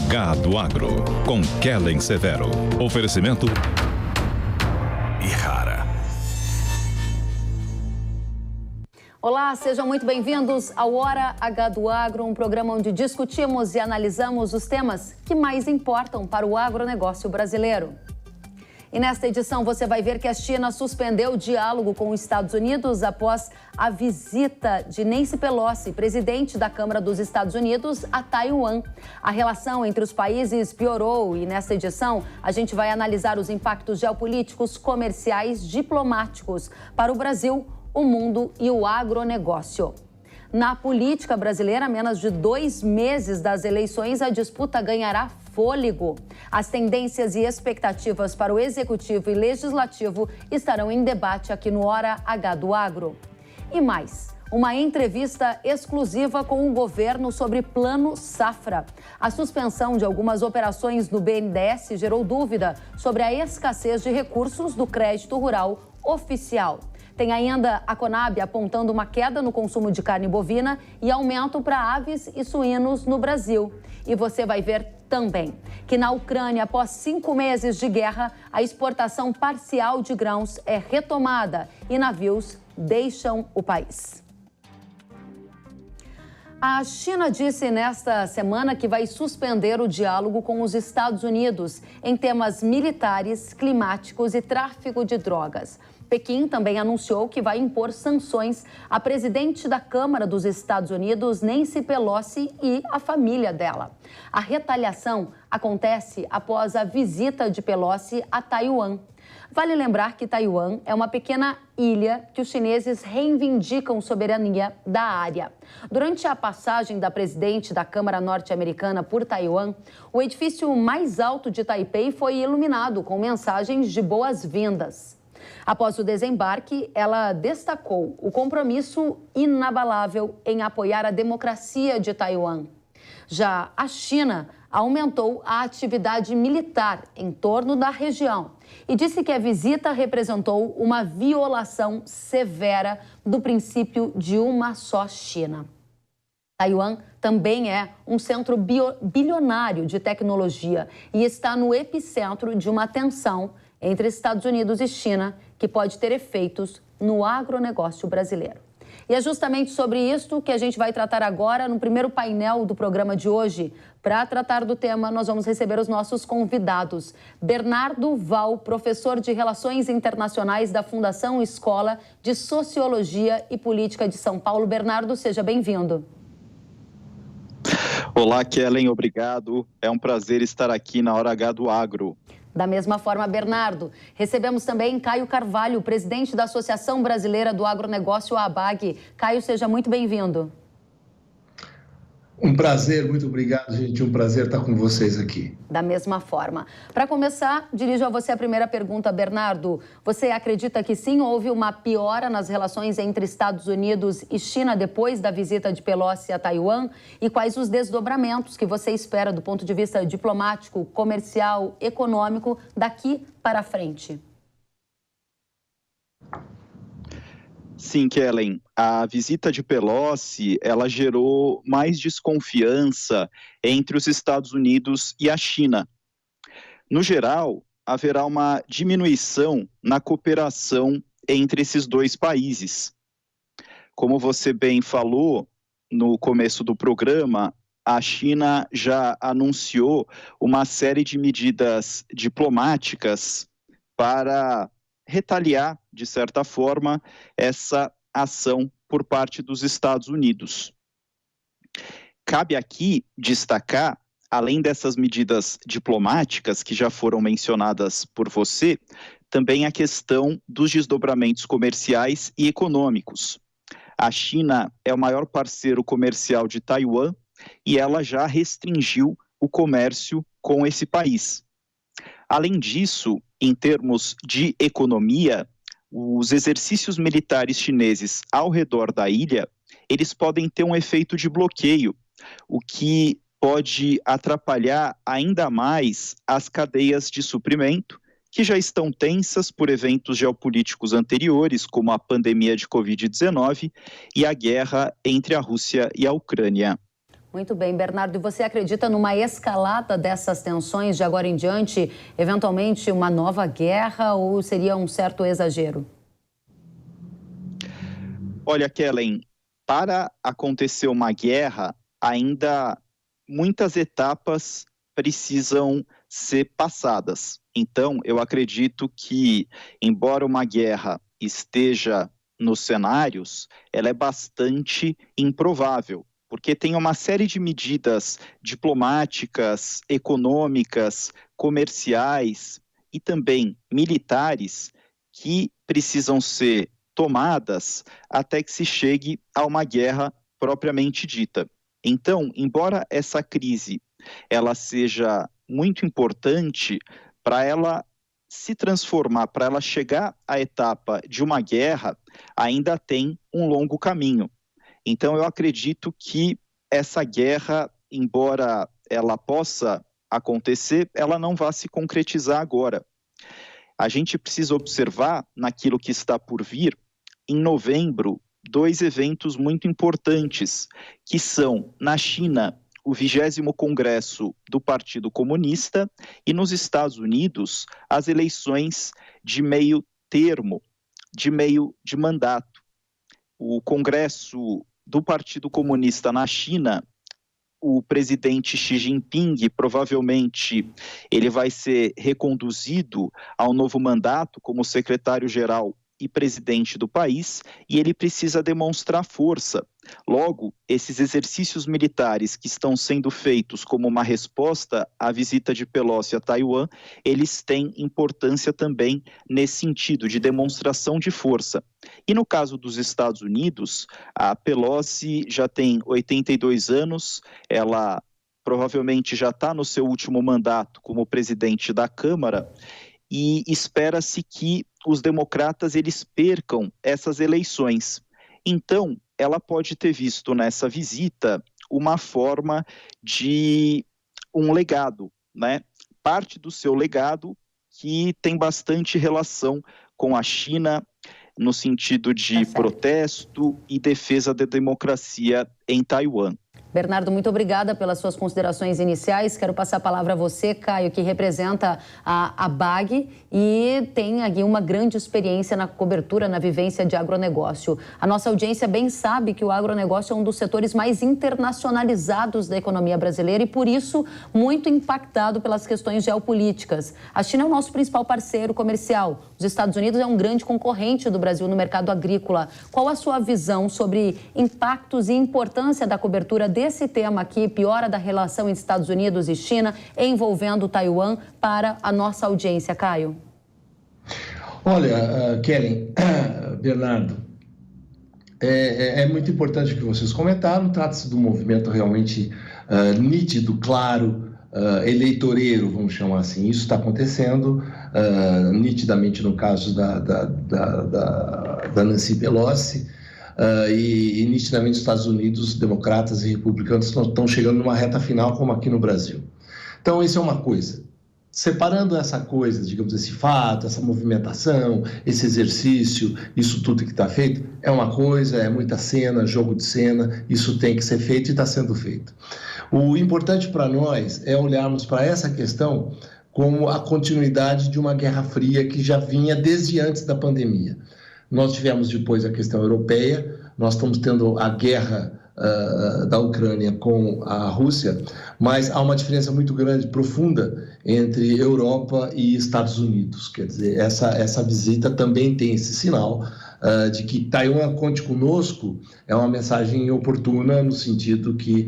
H do Agro, com Kellen Severo. Oferecimento Ihara. Olá, sejam muito bem-vindos ao Hora H do Agro, um programa onde discutimos e analisamos os temas que mais importam para o agronegócio brasileiro. E nesta edição você vai ver que a China suspendeu o diálogo com os Estados Unidos após a visita de Nancy Pelosi, presidente da Câmara dos Estados Unidos, a Taiwan. A relação entre os países piorou e nesta edição a gente vai analisar os impactos geopolíticos, comerciais, diplomáticos para o Brasil, o mundo e o agronegócio. Na política brasileira, a menos de 2 meses das eleições, a disputa ganhará fôlego. As tendências e expectativas para o Executivo e Legislativo estarão em debate aqui no Hora H do Agro. E mais, uma entrevista exclusiva com o governo sobre Plano Safra. A suspensão de algumas operações no BNDES gerou dúvida sobre a escassez de recursos do crédito rural oficial. Tem ainda a Conab apontando uma queda no consumo de carne bovina e aumento para aves e suínos no Brasil. E você vai ver também que na Ucrânia, após 5 meses de guerra, a exportação parcial de grãos é retomada e navios deixam o país. A China disse nesta semana que vai suspender o diálogo com os Estados Unidos em temas militares, climáticos e tráfico de drogas. Pequim também anunciou que vai impor sanções à presidente da Câmara dos Estados Unidos, Nancy Pelosi, e à família dela. A retaliação acontece após a visita de Pelosi a Taiwan. Vale lembrar que Taiwan é uma pequena ilha que os chineses reivindicam soberania da área. Durante a passagem da presidente da Câmara norte-americana por Taiwan, o edifício mais alto de Taipei foi iluminado com mensagens de boas-vindas. Após o desembarque, ela destacou o compromisso inabalável em apoiar a democracia de Taiwan. Já a China aumentou a atividade militar em torno da região e disse que a visita representou uma violação severa do princípio de uma só China. Taiwan também é um centro bilionário de tecnologia e está no epicentro de uma tensão entre Estados Unidos e China, que pode ter efeitos no agronegócio brasileiro. E é justamente sobre isso que a gente vai tratar agora no primeiro painel do programa de hoje. Para tratar do tema, nós vamos receber os nossos convidados. Bernardo Val, professor de Relações Internacionais da Fundação Escola de Sociologia e Política de São Paulo. Bernardo, seja bem-vindo. Olá, Kellen, obrigado. É um prazer estar aqui na Hora H do Agro. Da mesma forma, Bernardo, recebemos também Caio Carvalho, presidente da Associação Brasileira do Agronegócio, a ABAG. Caio, seja muito bem-vindo. Um prazer, muito obrigado, gente. Um prazer estar com vocês aqui. Da mesma forma. Para começar, dirijo a você a primeira pergunta, Bernardo. Você acredita que sim, houve uma piora nas relações entre Estados Unidos e China depois da visita de Pelosi a Taiwan? E quais os desdobramentos que você espera do ponto de vista diplomático, comercial, econômico daqui para frente? Sim, Kellen, a visita de Pelosi, ela gerou mais desconfiança entre os Estados Unidos e a China. No geral, haverá uma diminuição na cooperação entre esses dois países. Como você bem falou no começo do programa, a China já anunciou uma série de medidas diplomáticas para retaliar, de certa forma, essa ação por parte dos Estados Unidos. Cabe aqui destacar, além dessas medidas diplomáticas que já foram mencionadas por você, também a questão dos desdobramentos comerciais e econômicos. A China é o maior parceiro comercial de Taiwan e ela já restringiu o comércio com esse país. Além disso, em termos de economia, os exercícios militares chineses ao redor da ilha, eles podem ter um efeito de bloqueio, o que pode atrapalhar ainda mais as cadeias de suprimento, que já estão tensas por eventos geopolíticos anteriores, como a pandemia de Covid-19 e a guerra entre a Rússia e a Ucrânia. Muito bem, Bernardo. E você acredita numa escalada dessas tensões de agora em diante, eventualmente uma nova guerra, ou seria um certo exagero? Olha, Kellen, para acontecer uma guerra, ainda muitas etapas precisam ser passadas. Então, eu acredito que, embora uma guerra esteja nos cenários, ela é bastante improvável, porque tem uma série de medidas diplomáticas, econômicas, comerciais e também militares que precisam ser tomadas até que se chegue a uma guerra propriamente dita. Então, embora essa crise ela seja muito importante, para ela se transformar, para ela chegar à etapa de uma guerra, ainda tem um longo caminho. Então, eu acredito que essa guerra, embora ela possa acontecer, ela não vai se concretizar agora. A gente precisa observar naquilo que está por vir, em novembro, 2 eventos muito importantes, que são, na China, o 20º Congresso do Partido Comunista e nos Estados Unidos, as eleições de meio termo, de meio de mandato. O Congresso do Partido Comunista na China, o presidente Xi Jinping, provavelmente ele vai ser reconduzido ao novo mandato como secretário-geral e presidente do país, e ele precisa demonstrar força. Logo, esses exercícios militares que estão sendo feitos como uma resposta à visita de Pelosi a Taiwan, eles têm importância também nesse sentido de demonstração de força. E no caso dos Estados Unidos, a Pelosi já tem 82 anos, ela provavelmente já está no seu último mandato como presidente da Câmara, e espera-se que os democratas eles percam essas eleições. Então, ela pode ter visto nessa visita uma forma de um legado, né? Parte do seu legado que tem bastante relação com a China, no sentido de protesto e defesa da democracia em Taiwan. Bernardo, muito obrigada pelas suas considerações iniciais. Quero passar a palavra a você, Caio, que representa a BAG e tem aqui uma grande experiência na cobertura, na vivência de agronegócio. A nossa audiência bem sabe que o agronegócio é um dos setores mais internacionalizados da economia brasileira e, por isso, muito impactado pelas questões geopolíticas. A China é o nosso principal parceiro comercial. Os Estados Unidos é um grande concorrente do Brasil no mercado agrícola. Qual a sua visão sobre impactos e importância da cobertura desse tema aqui, piora da relação entre Estados Unidos e China, envolvendo Taiwan, para a nossa audiência, Caio? Olha, Kellen, Bernardo, é muito importante o que vocês comentaram. Trata-se de um movimento realmente nítido, claro, eleitoreiro, vamos chamar assim. Isso está acontecendo nitidamente no caso da Nancy Pelosi. E nitidamente os Estados Unidos, democratas e republicanos estão chegando numa reta final, como aqui no Brasil. Então, isso é uma coisa. Separando essa coisa, digamos, esse fato, essa movimentação, esse exercício, isso tudo que está feito, é uma coisa, é muita cena, jogo de cena, isso tem que ser feito e está sendo feito. O importante para nós é olharmos para essa questão como a continuidade de uma Guerra Fria que já vinha desde antes da pandemia. Nós tivemos depois a questão europeia, nós estamos tendo a guerra da Ucrânia com a Rússia, mas há uma diferença muito grande, profunda, entre Europa e Estados Unidos. Quer dizer, essa visita também tem esse sinal de que Taiwan conte conosco, é uma mensagem oportuna no sentido que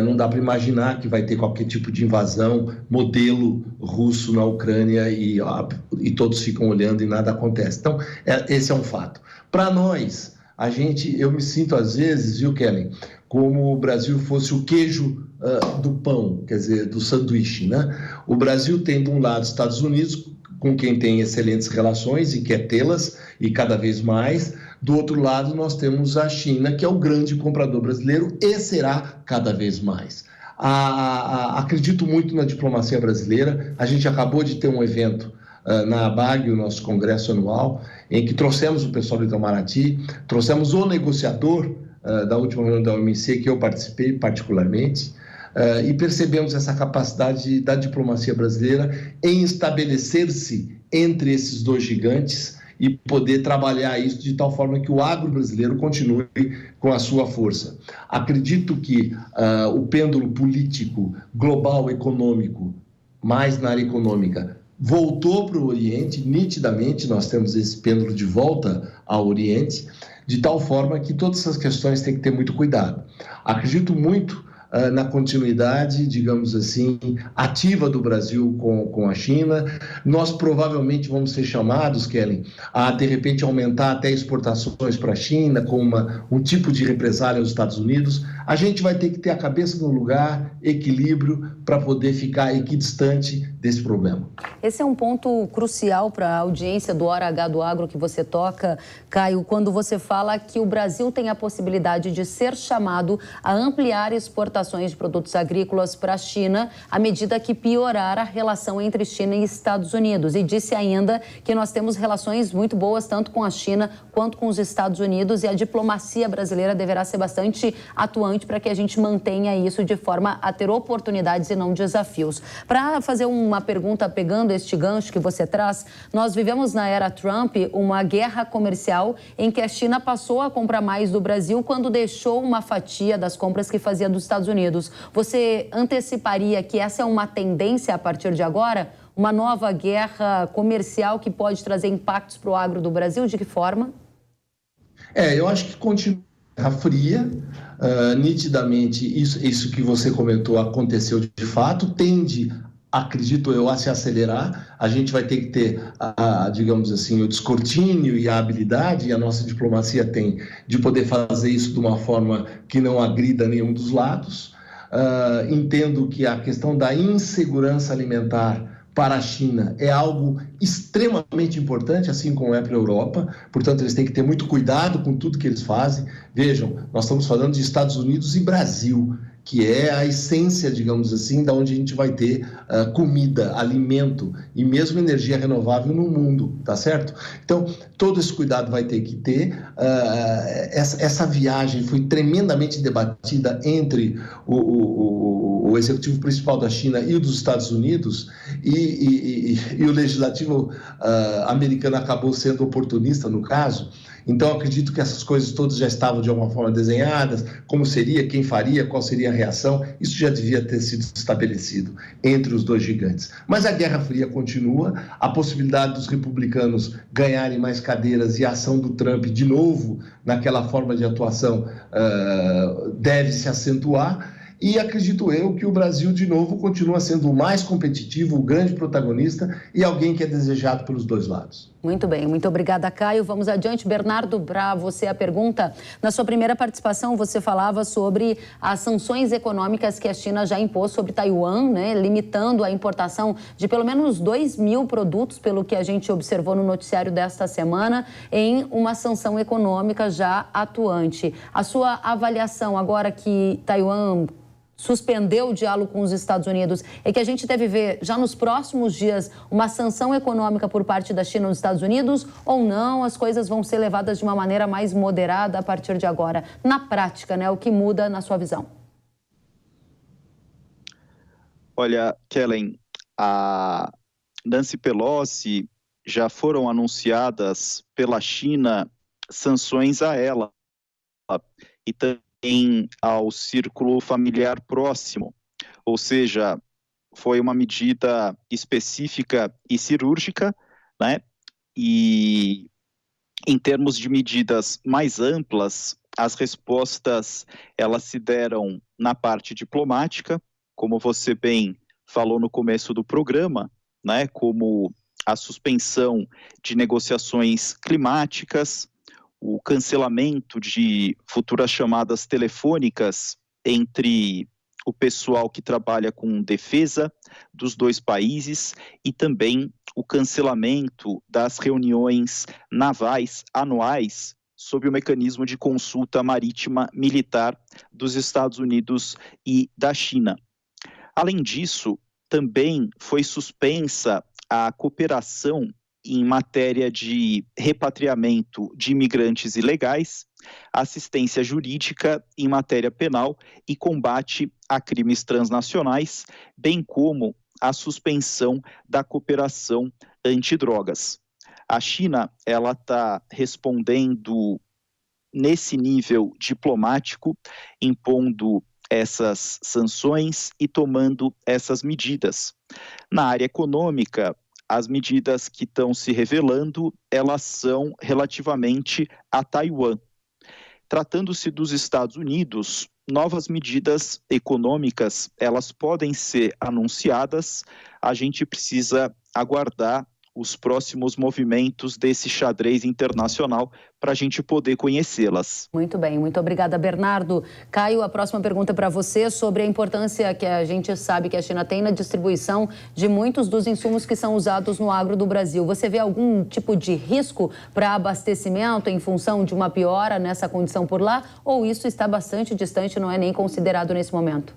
não dá para imaginar que vai ter qualquer tipo de invasão modelo russo na Ucrânia e todos ficam olhando e nada acontece. Então, esse é um fato. Para nós, eu me sinto às vezes, viu, Kellen, como o Brasil fosse o queijo do pão, quer dizer, do sanduíche, né? O Brasil tem de um lado Estados Unidos, com quem tem excelentes relações e quer tê-las, e cada vez mais. Do outro lado, nós temos a China, que é o grande comprador brasileiro e será cada vez mais. Acredito muito na diplomacia brasileira. A gente acabou de ter um evento na ABAG, o nosso congresso anual, em que trouxemos o pessoal do Itamaraty, trouxemos o negociador da última reunião da OMC, que eu participei particularmente, e percebemos essa capacidade da diplomacia brasileira em estabelecer-se entre esses dois gigantes e poder trabalhar isso de tal forma que o agro brasileiro continue com a sua força. Acredito que o pêndulo político, global, econômico, mais na área econômica, voltou para o Oriente, nitidamente nós temos esse pêndulo de volta ao Oriente, de tal forma que todas essas questões têm que ter muito cuidado. Acredito muito na continuidade, digamos assim, ativa do Brasil com a China. Nós provavelmente vamos ser chamados, Kellen, a de repente aumentar até exportações para a China, com um tipo de represália aos Estados Unidos. A gente vai ter que ter a cabeça no lugar, equilíbrio, para poder ficar equidistante desse problema. Esse é um ponto crucial para a audiência do Hora H do Agro que você toca, Caio, quando você fala que o Brasil tem a possibilidade de ser chamado a ampliar exportações de produtos agrícolas para a China à medida que piorar a relação entre China e Estados Unidos. E disse ainda que nós temos relações muito boas tanto com a China quanto com os Estados Unidos e a diplomacia brasileira deverá ser bastante atuante para que a gente mantenha isso de forma a ter oportunidades e não desafios. Para fazer uma pergunta pegando este gancho que você traz, nós vivemos na era Trump uma guerra comercial em que a China passou a comprar mais do Brasil quando deixou uma fatia das compras que fazia dos Estados Unidos. Você anteciparia que essa é uma tendência a partir de agora? Uma nova guerra comercial que pode trazer impactos para o agro do Brasil? De que forma? Eu acho que continua Guerra Fria. Nitidamente, isso que você comentou aconteceu de fato, tende, acredito eu, a se acelerar. A gente vai ter que ter, digamos assim, o descortínio e a habilidade, e a nossa diplomacia tem, de poder fazer isso de uma forma que não agrida nenhum dos lados. Entendo que a questão da insegurança alimentar para a China é algo extremamente importante, assim como é para a Europa. Portanto, eles têm que ter muito cuidado com tudo que eles fazem. Vejam, nós estamos falando de Estados Unidos e Brasil, que é a essência, digamos assim, da onde a gente vai ter comida, alimento e mesmo energia renovável no mundo, tá certo? Então, todo esse cuidado vai ter que ter. Essa viagem foi tremendamente debatida entre o executivo principal da China e o dos Estados Unidos, e o legislativo americano acabou sendo oportunista no caso. Então, acredito que essas coisas todas já estavam de alguma forma desenhadas, como seria, quem faria, qual seria a reação, isso já devia ter sido estabelecido entre os dois gigantes. Mas a Guerra Fria continua, a possibilidade dos republicanos ganharem mais cadeiras e a ação do Trump, de novo, naquela forma de atuação, deve se acentuar. E acredito eu que o Brasil, de novo, continua sendo o mais competitivo, o grande protagonista e alguém que é desejado pelos dois lados. Muito bem, muito obrigada, Caio. Vamos adiante. Bernardo, para você a pergunta. Na sua primeira participação, você falava sobre as sanções econômicas que a China já impôs sobre Taiwan, né, limitando a importação de pelo menos 2.000 produtos, pelo que a gente observou no noticiário desta semana, em uma sanção econômica já atuante. A sua avaliação agora que Taiwan suspendeu o diálogo com os Estados Unidos, é que a gente deve ver já nos próximos dias uma sanção econômica por parte da China nos Estados Unidos ou não? As coisas vão ser levadas de uma maneira mais moderada a partir de agora? Na prática, né? O que muda na sua visão? Olha, Kellen, a Nancy Pelosi já foram anunciadas pela China sanções a ela e também ao círculo familiar próximo, ou seja, foi uma medida específica e cirúrgica, né? E em termos de medidas mais amplas, as respostas elas se deram na parte diplomática, como você bem falou no começo do programa, né? Como a suspensão de negociações climáticas, o cancelamento de futuras chamadas telefônicas entre o pessoal que trabalha com defesa dos dois países e também o cancelamento das reuniões navais anuais sob o mecanismo de consulta marítima militar dos Estados Unidos e da China. Além disso, também foi suspensa a cooperação em matéria de repatriamento de imigrantes ilegais, assistência jurídica em matéria penal e combate a crimes transnacionais, bem como a suspensão da cooperação antidrogas. A China, ela está respondendo nesse nível diplomático, impondo essas sanções e tomando essas medidas. Na área econômica, as medidas que estão se revelando, elas são relativamente a Taiwan. Tratando-se dos Estados Unidos, novas medidas econômicas, elas podem ser anunciadas, a gente precisa aguardar os próximos movimentos desse xadrez internacional para a gente poder conhecê-las. Muito bem, muito obrigada, Bernardo. Caio, a próxima pergunta é para você sobre a importância que a gente sabe que a China tem na distribuição de muitos dos insumos que são usados no agro do Brasil. Você vê algum tipo de risco para abastecimento em função de uma piora nessa condição por lá? Ou isso está bastante distante e não é nem considerado nesse momento?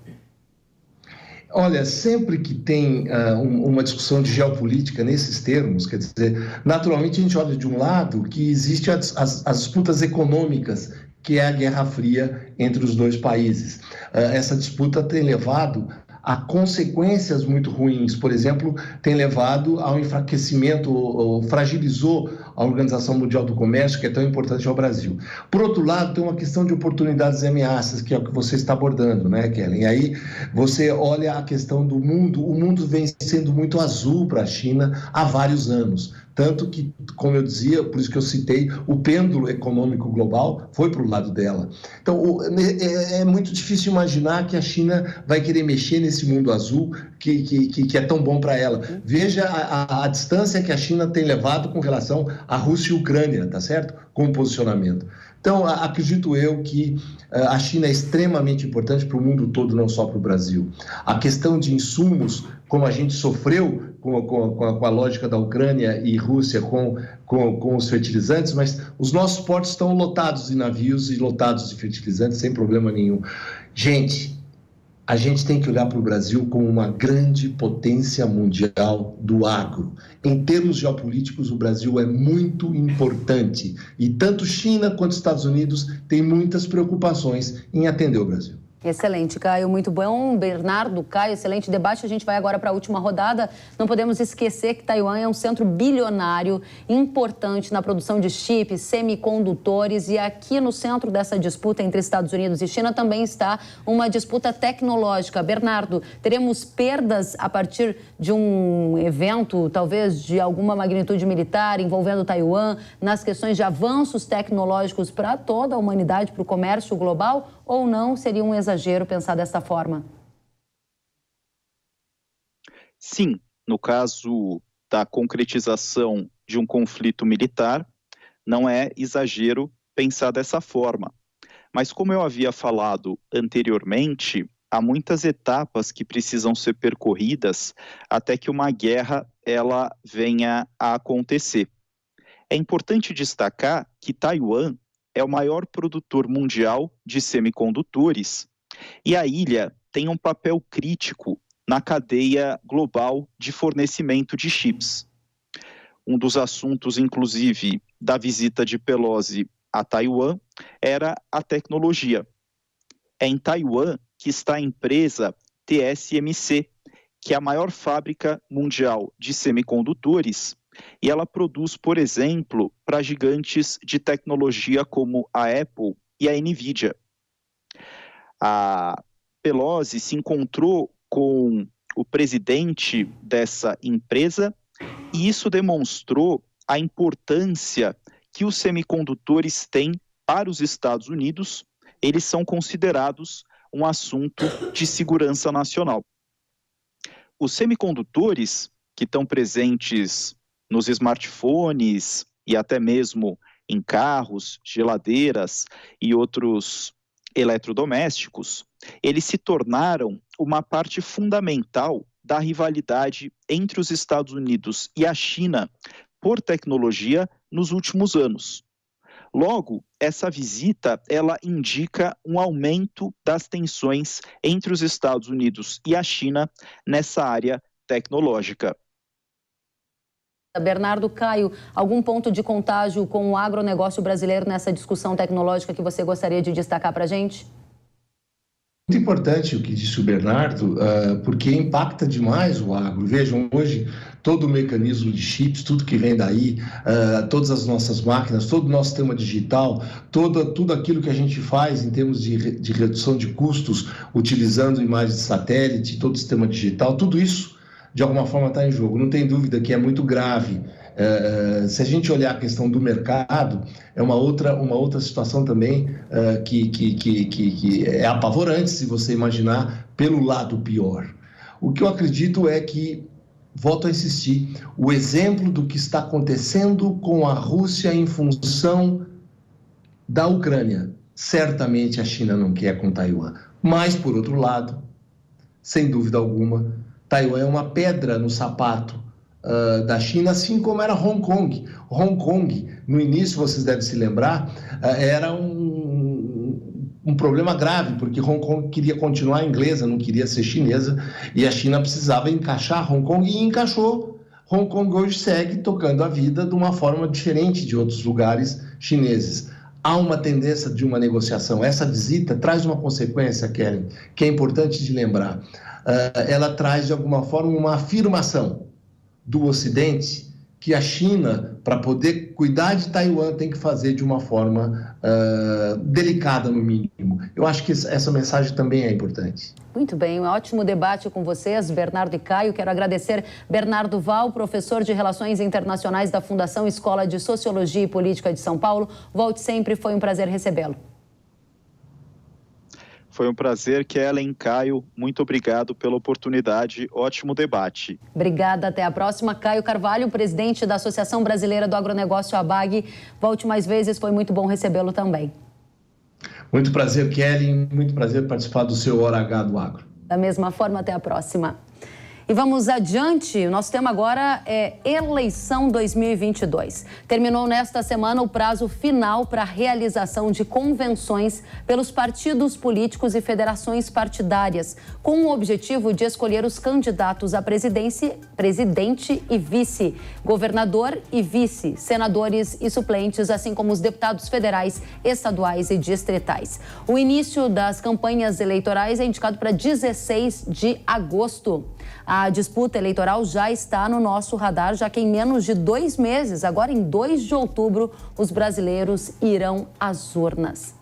Olha, sempre que tem uma discussão de geopolítica nesses termos, quer dizer, naturalmente a gente olha de um lado que existem as disputas econômicas, que é a Guerra Fria entre os dois países. Essa disputa tem levado a consequências muito ruins. Por exemplo, tem levado ao enfraquecimento, ou fragilizou a Organização Mundial do Comércio, que é tão importante ao Brasil. Por outro lado, tem uma questão de oportunidades e ameaças, que é o que você está abordando, né, Kellen? E aí você olha a questão do mundo, o mundo vem sendo muito azul para a China há vários anos. Tanto que, como eu dizia, por isso que eu citei, o pêndulo econômico global foi para o lado dela. Então, é muito difícil imaginar que a China vai querer mexer nesse mundo azul que é tão bom para ela. Veja a distância que a China tem levado com relação à Rússia e Ucrânia, tá certo? Com o posicionamento. Então, acredito eu que a China é extremamente importante para o mundo todo, não só para o Brasil. A questão de insumos, como a gente sofreu com a lógica da Ucrânia e Rússia com os fertilizantes, mas os nossos portos estão lotados de navios e lotados de fertilizantes sem problema nenhum. A gente tem que olhar para o Brasil como uma grande potência mundial do agro. Em termos geopolíticos, o Brasil é muito importante e tanto China quanto Estados Unidos têm muitas preocupações em atender o Brasil. Excelente, Caio, muito bom. Bernardo, Caio, excelente debate. A gente vai agora para a última rodada. Não podemos esquecer que Taiwan é um centro bilionário importante na produção de chips, semicondutores, e aqui no centro dessa disputa entre Estados Unidos e China também está uma disputa tecnológica. Bernardo, teremos perdas a partir de um evento, talvez de alguma magnitude militar envolvendo Taiwan, nas questões de avanços tecnológicos para toda a humanidade, para o comércio global? Ou não seria um exagero pensar dessa forma? Sim, no caso da concretização de um conflito militar, não é exagero pensar dessa forma. Mas como eu havia falado anteriormente, há muitas etapas que precisam ser percorridas até que uma guerra ela venha a acontecer. É importante destacar que Taiwan é o maior produtor mundial de semicondutores e a ilha tem um papel crítico na cadeia global de fornecimento de chips. Um dos assuntos, inclusive, da visita de Pelosi a Taiwan era a tecnologia. É em Taiwan que está a empresa TSMC, que é a maior fábrica mundial de semicondutores, e ela produz, por exemplo, para gigantes de tecnologia como a Apple e a Nvidia. A Pelosi se encontrou com o presidente dessa empresa e isso demonstrou a importância que os semicondutores têm para os Estados Unidos. Eles são considerados um assunto de segurança nacional. Os semicondutores que estão presentes nos smartphones e até mesmo em carros, geladeiras e outros eletrodomésticos, eles se tornaram uma parte fundamental da rivalidade entre os Estados Unidos e a China por tecnologia nos últimos anos. Logo, essa visita, ela indica um aumento das tensões entre os Estados Unidos e a China nessa área tecnológica. Bernardo, Caio, algum ponto de contágio com o agronegócio brasileiro nessa discussão tecnológica que você gostaria de destacar para a gente? Muito importante o que disse o Bernardo, porque impacta demais o agro. Vejam, hoje, todo o mecanismo de chips, tudo que vem daí, todas as nossas máquinas, todo o nosso sistema digital, tudo aquilo que a gente faz em termos de redução de custos, utilizando imagens de satélite, todo o sistema digital, tudo isso, de alguma forma, está em jogo. Não tem dúvida que é muito grave. Se a gente olhar a questão do mercado, é uma outra situação também que é apavorante, se você imaginar, pelo lado pior. O que eu acredito é que, volto a insistir, o exemplo do que está acontecendo com a Rússia em função da Ucrânia, certamente a China não quer com Taiwan. Mas, por outro lado, sem dúvida alguma, Taiwan é uma pedra no sapato da China, assim como era Hong Kong. Hong Kong, no início, vocês devem se lembrar, era um problema grave, porque Hong Kong queria continuar inglesa, não queria ser chinesa, e a China precisava encaixar Hong Kong, e encaixou. Hong Kong hoje segue tocando a vida de uma forma diferente de outros lugares chineses. Há uma tendência de uma negociação. Essa visita traz uma consequência, Kellen, que é importante de lembrar. Ela traz, de alguma forma, uma afirmação do Ocidente que a China, para poder cuidar de Taiwan, tem que fazer de uma forma delicada, no mínimo. Eu acho que essa mensagem também é importante. Muito bem, um ótimo debate com vocês, Bernardo e Caio. Quero agradecer Bernardo Val, professor de Relações Internacionais da Fundação Escola de Sociologia e Política de São Paulo. Volte sempre, foi um prazer recebê-lo. Foi um prazer, Kellen, Caio, muito obrigado pela oportunidade, ótimo debate. Obrigada, até a próxima. Caio Carvalho, presidente da Associação Brasileira do Agronegócio, ABAG. Volte mais vezes, foi muito bom recebê-lo também. Muito prazer, Kellen, muito prazer participar do seu Hora H do Agro. Da mesma forma, até a próxima. E vamos adiante, o nosso tema agora é eleição 2022. Terminou nesta semana o prazo final para a realização de convenções pelos partidos políticos e federações partidárias, com o objetivo de escolher os candidatos a presidente e vice, governador e vice, senadores e suplentes, assim como os deputados federais, estaduais e distritais. O início das campanhas eleitorais é indicado para 16 de agosto. A disputa eleitoral já está no nosso radar, já que em menos de 2 meses, agora em 2 de outubro, os brasileiros irão às urnas.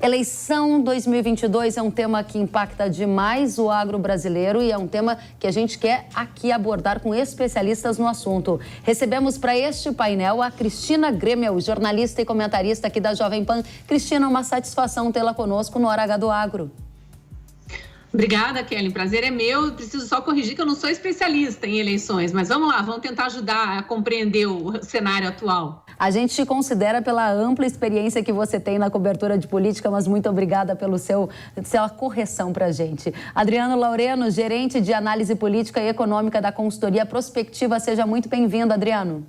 Eleição 2022 é um tema que impacta demais o agro brasileiro e é um tema que a gente quer aqui abordar com especialistas no assunto. Recebemos para este painel a Cristina Gremel, jornalista e comentarista aqui da Jovem Pan. Cristina, uma satisfação tê-la conosco no Hora H do Agro. Obrigada, Kellen. Prazer é meu. Preciso só corrigir que eu não sou especialista em eleições, mas vamos lá, vamos tentar ajudar a compreender o cenário atual. A gente te considera pela ampla experiência que você tem na cobertura de política, mas muito obrigada pela sua correção para a gente. Adriano Laureno, gerente de análise política e econômica da consultoria Prospectiva. Seja muito bem-vindo, Adriano.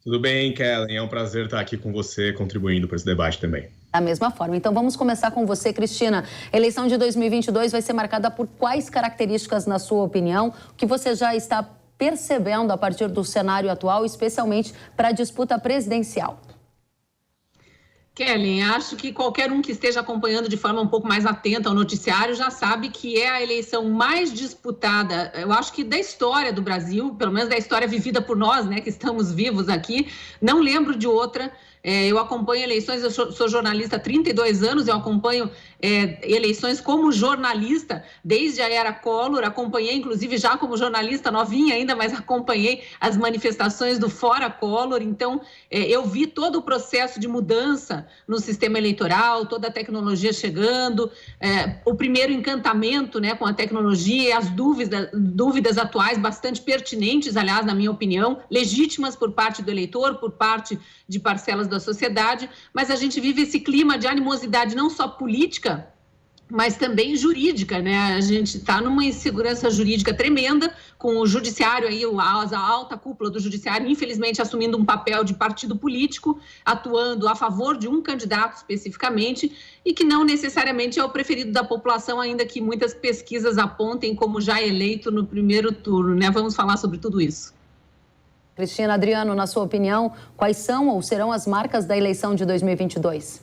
Tudo bem, Kellen. É um prazer estar aqui com você, contribuindo para esse debate também. Da mesma forma. Então, vamos começar com você, Cristina. A eleição de 2022 vai ser marcada por quais características, na sua opinião, que você já está percebendo a partir do cenário atual, especialmente para a disputa presidencial? Kellen, acho que qualquer um que esteja acompanhando de forma um pouco mais atenta ao noticiário já sabe que é a eleição mais disputada, eu acho que da história do Brasil, pelo menos da história vivida por nós, né, que estamos vivos aqui. Não lembro de outra. Eu acompanho eleições, eu sou jornalista há 32 anos, eu acompanho eleições como jornalista desde a era Collor, acompanhei inclusive já como jornalista novinha ainda, mas acompanhei as manifestações do Fora Collor. Então eu vi todo o processo de mudança no sistema eleitoral, toda a tecnologia chegando, o primeiro encantamento, né, com a tecnologia e as dúvidas atuais bastante pertinentes, aliás, na minha opinião, legítimas por parte do eleitor, por parte de parcelas da sociedade, mas a gente vive esse clima de animosidade não só política, mas também jurídica, né? A gente está numa insegurança jurídica tremenda, com o judiciário aí, a alta cúpula do judiciário, infelizmente, assumindo um papel de partido político, atuando a favor de um candidato especificamente, e que não necessariamente é o preferido da população, ainda que muitas pesquisas apontem como já eleito no primeiro turno, né? Vamos falar sobre tudo isso. Cristina, Adriano, na sua opinião, quais são ou serão as marcas da eleição de 2022?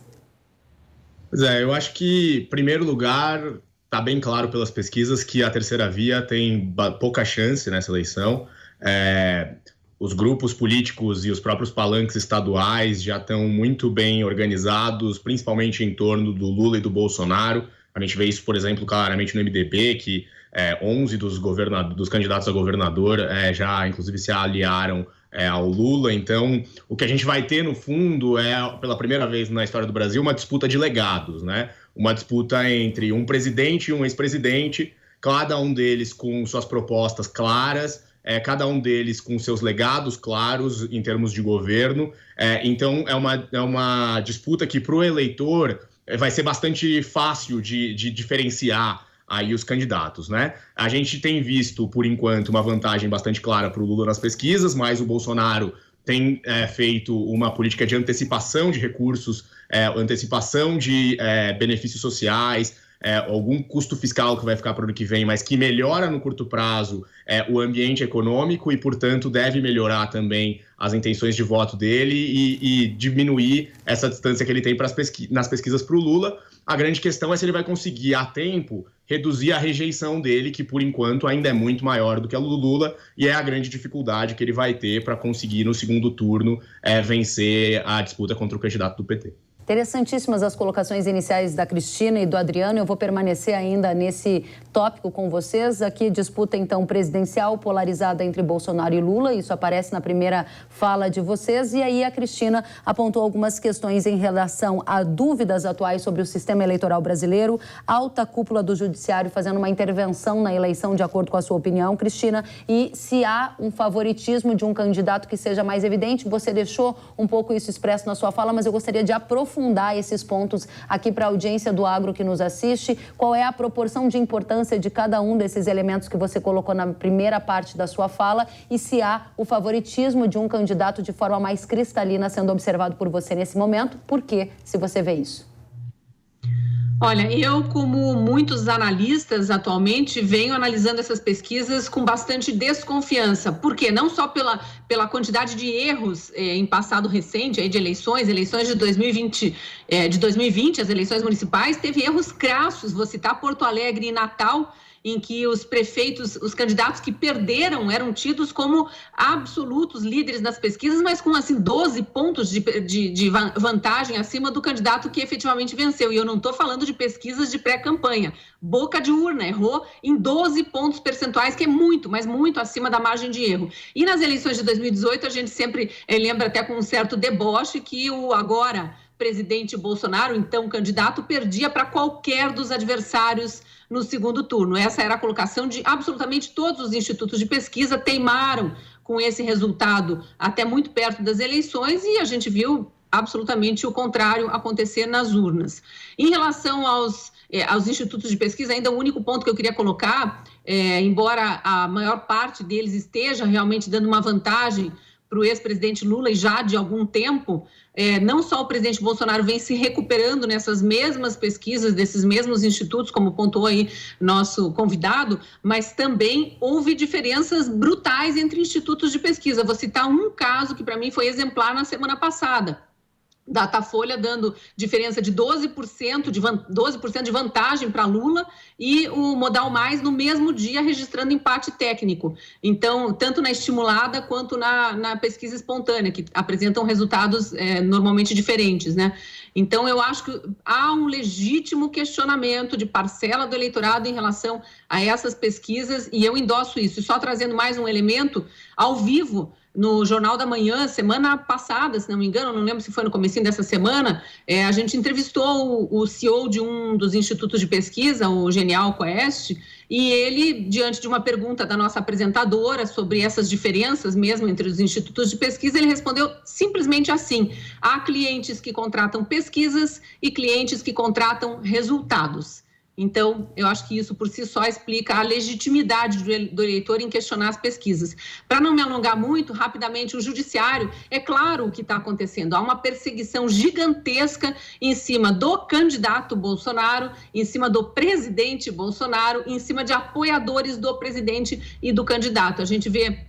Pois é, eu acho que, em primeiro lugar, está bem claro pelas pesquisas que a terceira via tem pouca chance nessa eleição. Os grupos políticos e os próprios palanques estaduais já estão muito bem organizados, principalmente em torno do Lula e do Bolsonaro. A gente vê isso, por exemplo, claramente no MDB, que 11 dos candidatos a governador já, inclusive, se aliaram ao Lula. Então, o que a gente vai ter, no fundo, pela primeira vez na história do Brasil, uma disputa de legados, né? Uma disputa entre um presidente e um ex-presidente, cada um deles com suas propostas claras, cada um deles com seus legados claros em termos de governo. Então, é uma disputa que, para o eleitor, vai ser bastante fácil de diferenciar aí os candidatos, né? A gente tem visto, por enquanto, uma vantagem bastante clara para o Lula nas pesquisas, mas o Bolsonaro tem feito uma política de antecipação de recursos, antecipação de benefícios sociais, algum custo fiscal que vai ficar para o ano que vem, mas que melhora no curto prazo o ambiente econômico e, portanto, deve melhorar também as intenções de voto dele e diminuir essa distância que ele tem nas pesquisas para o Lula. A grande questão é se ele vai conseguir, a tempo, reduzir a rejeição dele, que, por enquanto, ainda é muito maior do que a do Lula, e é a grande dificuldade que ele vai ter para conseguir, no segundo turno, vencer a disputa contra o candidato do PT. Interessantíssimas as colocações iniciais da Cristina e do Adriano. Eu vou permanecer ainda nesse tópico com vocês. Aqui, disputa, então, presidencial polarizada entre Bolsonaro e Lula. Isso aparece na primeira fala de vocês. E aí a Cristina apontou algumas questões em relação a dúvidas atuais sobre o sistema eleitoral brasileiro, alta cúpula do judiciário fazendo uma intervenção na eleição, de acordo com a sua opinião, Cristina, e se há um favoritismo de um candidato que seja mais evidente. Você deixou um pouco isso expresso na sua fala, mas eu gostaria de aprofundar esses pontos aqui para a audiência do Agro que nos assiste. Qual é a proporção de importância de cada um desses elementos que você colocou na primeira parte da sua fala e se há o favoritismo de um candidato de forma mais cristalina sendo observado por você nesse momento? Por quê, se você vê isso? Olha, eu, como muitos analistas atualmente, venho analisando essas pesquisas com bastante desconfiança. Por quê? Não só pela quantidade de erros em passado recente, aí de eleições de 2020, as eleições municipais, teve erros crassos. Vou citar Porto Alegre e Natal, em que os prefeitos, os candidatos que perderam eram tidos como absolutos líderes nas pesquisas, mas com, assim, 12 pontos de vantagem acima do candidato que efetivamente venceu. E eu não estou falando de pesquisas de pré-campanha. Boca de urna errou em 12 pontos percentuais, que é muito, mas muito acima da margem de erro. E nas eleições de 2018, a gente sempre lembra até com um certo deboche que o agora presidente Bolsonaro, então candidato, perdia para qualquer dos adversários no segundo turno. Essa era a colocação de absolutamente todos os institutos de pesquisa, teimaram com esse resultado até muito perto das eleições e a gente viu absolutamente o contrário acontecer nas urnas. Em relação aos institutos de pesquisa, ainda o único ponto que eu queria colocar, embora a maior parte deles esteja realmente dando uma vantagem para o ex-presidente Lula e já de algum tempo, não só o presidente Bolsonaro vem se recuperando nessas mesmas pesquisas, desses mesmos institutos, como pontuou aí nosso convidado, mas também houve diferenças brutais entre institutos de pesquisa. Vou citar um caso que para mim foi exemplar na semana passada. Datafolha dando diferença de 12% de vantagem para Lula e o Modal Mais no mesmo dia registrando empate técnico. Então, tanto na estimulada quanto na pesquisa espontânea, que apresentam resultados normalmente diferentes, né? Então, eu acho que há um legítimo questionamento de parcela do eleitorado em relação a essas pesquisas e eu endosso isso. E só trazendo mais um elemento, ao vivo, no Jornal da Manhã, semana passada, se não me engano, não lembro se foi no comecinho dessa semana, a gente entrevistou o CEO de um dos institutos de pesquisa, o Genial Quest, e ele, diante de uma pergunta da nossa apresentadora sobre essas diferenças mesmo entre os institutos de pesquisa, ele respondeu simplesmente assim: há clientes que contratam pesquisas e clientes que contratam resultados. Então, eu acho que isso por si só explica a legitimidade do eleitor em questionar as pesquisas. Para não me alongar muito, rapidamente, o judiciário, é claro o que está acontecendo. Há uma perseguição gigantesca em cima do candidato Bolsonaro, em cima do presidente Bolsonaro, em cima de apoiadores do presidente e do candidato. A gente vê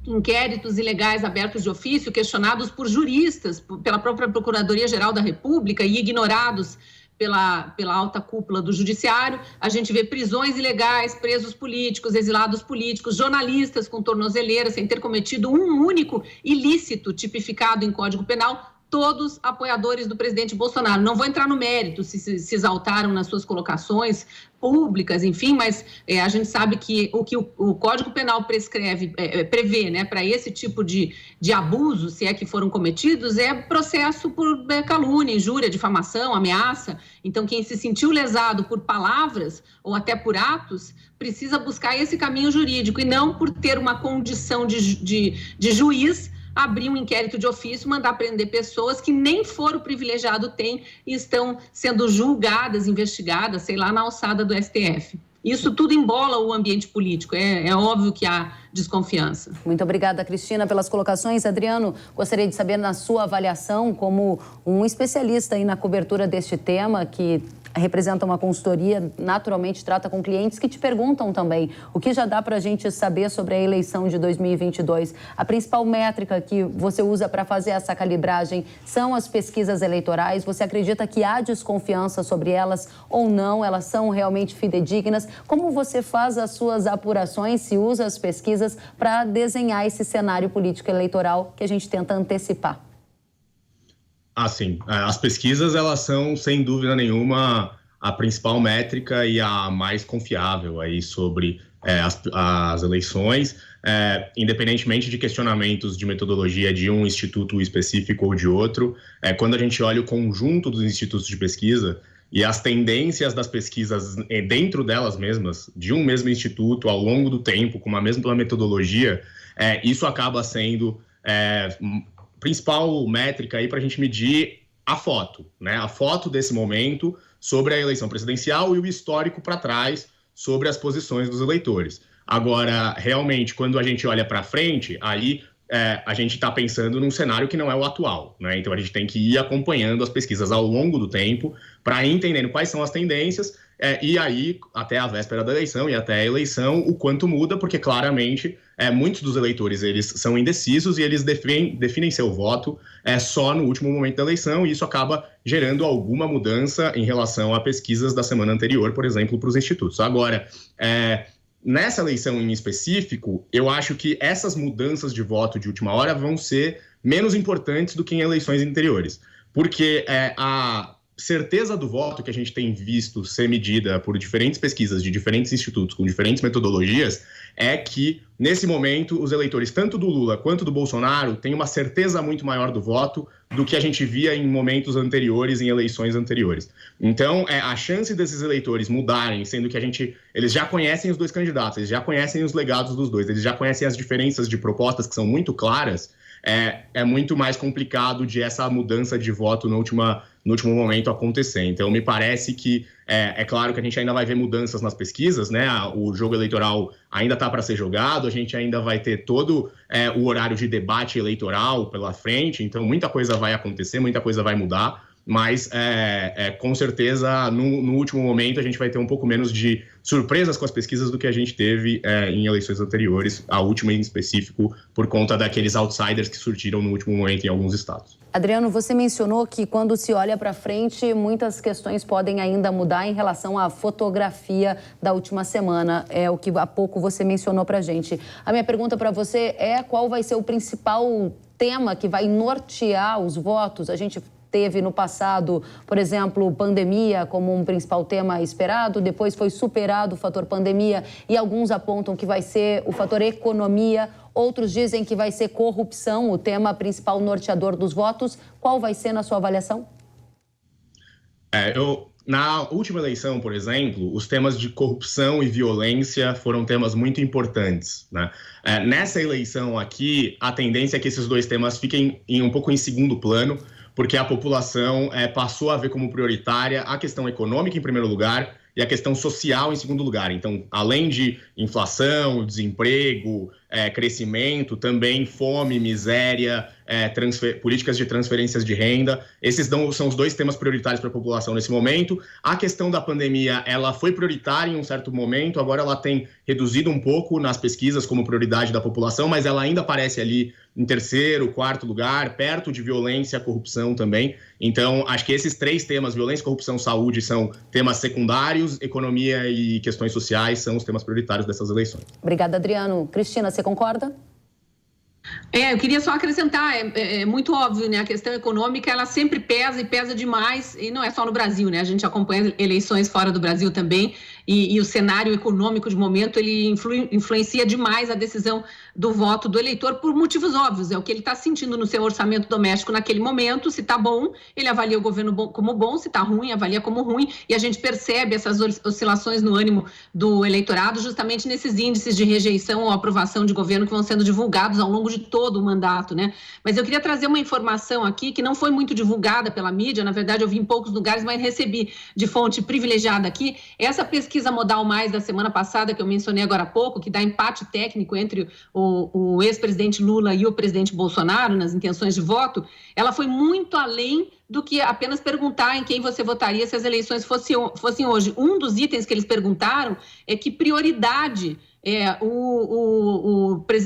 inquéritos ilegais abertos de ofício, questionados por juristas, pela própria Procuradoria-Geral da República e ignorados pela alta cúpula do judiciário. A gente vê prisões ilegais, presos políticos, exilados políticos, jornalistas com tornozeleira sem ter cometido um único ilícito tipificado em Código Penal, todos apoiadores do presidente Bolsonaro. Não vou entrar no mérito se exaltaram nas suas colocações públicas, enfim, mas a gente sabe que o Código Penal prevê, né, para esse tipo de abuso, se é que foram cometidos, é processo por calúnia, injúria, difamação, ameaça. Então, quem se sentiu lesado por palavras ou até por atos, precisa buscar esse caminho jurídico e não por ter uma condição de juiz, abrir um inquérito de ofício, mandar prender pessoas que nem foro privilegiado têm e estão sendo julgadas, investigadas, sei lá, na alçada do STF. Isso tudo embola o ambiente político, é óbvio que há desconfiança. Muito obrigada, Cristina, pelas colocações. Adriano, gostaria de saber, na sua avaliação, como um especialista aí na cobertura deste tema, que representa uma consultoria, naturalmente trata com clientes que te perguntam também o que já dá para a gente saber sobre a eleição de 2022. A principal métrica que você usa para fazer essa calibragem são as pesquisas eleitorais. Você acredita que há desconfiança sobre elas ou não? Elas são realmente fidedignas? Como você faz as suas apurações, se usa as pesquisas para desenhar esse cenário político eleitoral que a gente tenta antecipar? Sim. As pesquisas, elas são, sem dúvida nenhuma, a principal métrica e a mais confiável aí sobre as eleições, independentemente de questionamentos de metodologia de um instituto específico ou de outro. Quando a gente olha o conjunto dos institutos de pesquisa e as tendências das pesquisas dentro delas mesmas, de um mesmo instituto, ao longo do tempo, com uma mesma metodologia, isso acaba sendo principal métrica aí para a gente medir a foto, né? A foto desse momento sobre a eleição presidencial e o histórico para trás sobre as posições dos eleitores. Agora, realmente, quando a gente olha para frente, aí a gente está pensando num cenário que não é o atual, né? Então a gente tem que ir acompanhando as pesquisas ao longo do tempo para ir entendendo quais são as tendências e aí, até a véspera da eleição e até a eleição, o quanto muda, porque claramente muitos dos eleitores eles são indecisos e eles definem seu voto só no último momento da eleição, e isso acaba gerando alguma mudança em relação a pesquisas da semana anterior, por exemplo, para os institutos. Agora, nessa eleição em específico, eu acho que essas mudanças de voto de última hora vão ser menos importantes do que em eleições anteriores, porque a certeza do voto que a gente tem visto ser medida por diferentes pesquisas de diferentes institutos com diferentes metodologias é que, nesse momento, os eleitores, tanto do Lula quanto do Bolsonaro, têm uma certeza muito maior do voto do que a gente via em momentos anteriores, em eleições anteriores. Então, a chance desses eleitores mudarem, sendo que eles já conhecem os dois candidatos, eles já conhecem os legados dos dois, eles já conhecem as diferenças de propostas que são muito claras, é muito mais complicado de essa mudança de voto no último momento acontecer. Então, me parece que é claro que a gente ainda vai ver mudanças nas pesquisas, né? O jogo eleitoral ainda está para ser jogado, a gente ainda vai ter todo o horário de debate eleitoral pela frente, então muita coisa vai acontecer, muita coisa vai mudar, mas com certeza no último momento a gente vai ter um pouco menos de surpresas com as pesquisas do que a gente teve em eleições anteriores, a última em específico, por conta daqueles outsiders que surgiram no último momento em alguns estados. Adriano, você mencionou que quando se olha para frente, muitas questões podem ainda mudar em relação à fotografia da última semana, é o que há pouco você mencionou para a gente. A minha pergunta para você é qual vai ser o principal tema que vai nortear os votos? A gente teve no passado, por exemplo, pandemia como um principal tema esperado, depois foi superado o fator pandemia e alguns apontam que vai ser o fator economia, outros dizem que vai ser corrupção, o tema principal norteador dos votos. Qual vai ser na sua avaliação? Na última eleição, por exemplo, os temas de corrupção e violência foram temas muito importantes, né? Nessa eleição aqui, a tendência é que esses dois temas fiquem um pouco em segundo plano, porque a população passou a ver como prioritária a questão econômica em primeiro lugar e a questão social em segundo lugar. Então, além de inflação, desemprego, crescimento, também fome, miséria, políticas de transferências de renda. Esses são os 2 temas prioritários para a população nesse momento. A questão da pandemia, ela foi prioritária em um certo momento, agora ela tem reduzido um pouco nas pesquisas como prioridade da população, mas ela ainda aparece ali em 3º, 4º lugar, perto de violência, corrupção também. Então, acho que esses 3 temas, violência, corrupção, saúde, são temas secundários, economia e questões sociais são os temas prioritários dessas eleições. Obrigada, Adriano. Cristina, você concorda? Eu queria só acrescentar, é muito óbvio, né? A questão econômica, ela sempre pesa e pesa demais, e não é só no Brasil, né? A gente acompanha eleições fora do Brasil também, e o cenário econômico de momento, ele influencia demais a decisão do voto do eleitor por motivos óbvios, é o que ele está sentindo no seu orçamento doméstico naquele momento. Se está bom, ele avalia o governo como bom, se está ruim, avalia como ruim, e a gente percebe essas oscilações no ânimo do eleitorado justamente nesses índices de rejeição ou aprovação de governo que vão sendo divulgados ao longo de todo o mandato, né? Mas eu queria trazer uma informação aqui que não foi muito divulgada pela mídia, na verdade eu vi em poucos lugares, mas recebi de fonte privilegiada aqui. Essa pesquisa Modal Mais da semana passada, que eu mencionei agora há pouco, que dá empate técnico entre o ex-presidente Lula e o presidente Bolsonaro nas intenções de voto, ela foi muito além do que apenas perguntar em quem você votaria se as eleições fossem hoje. Um dos itens que eles perguntaram é que prioridade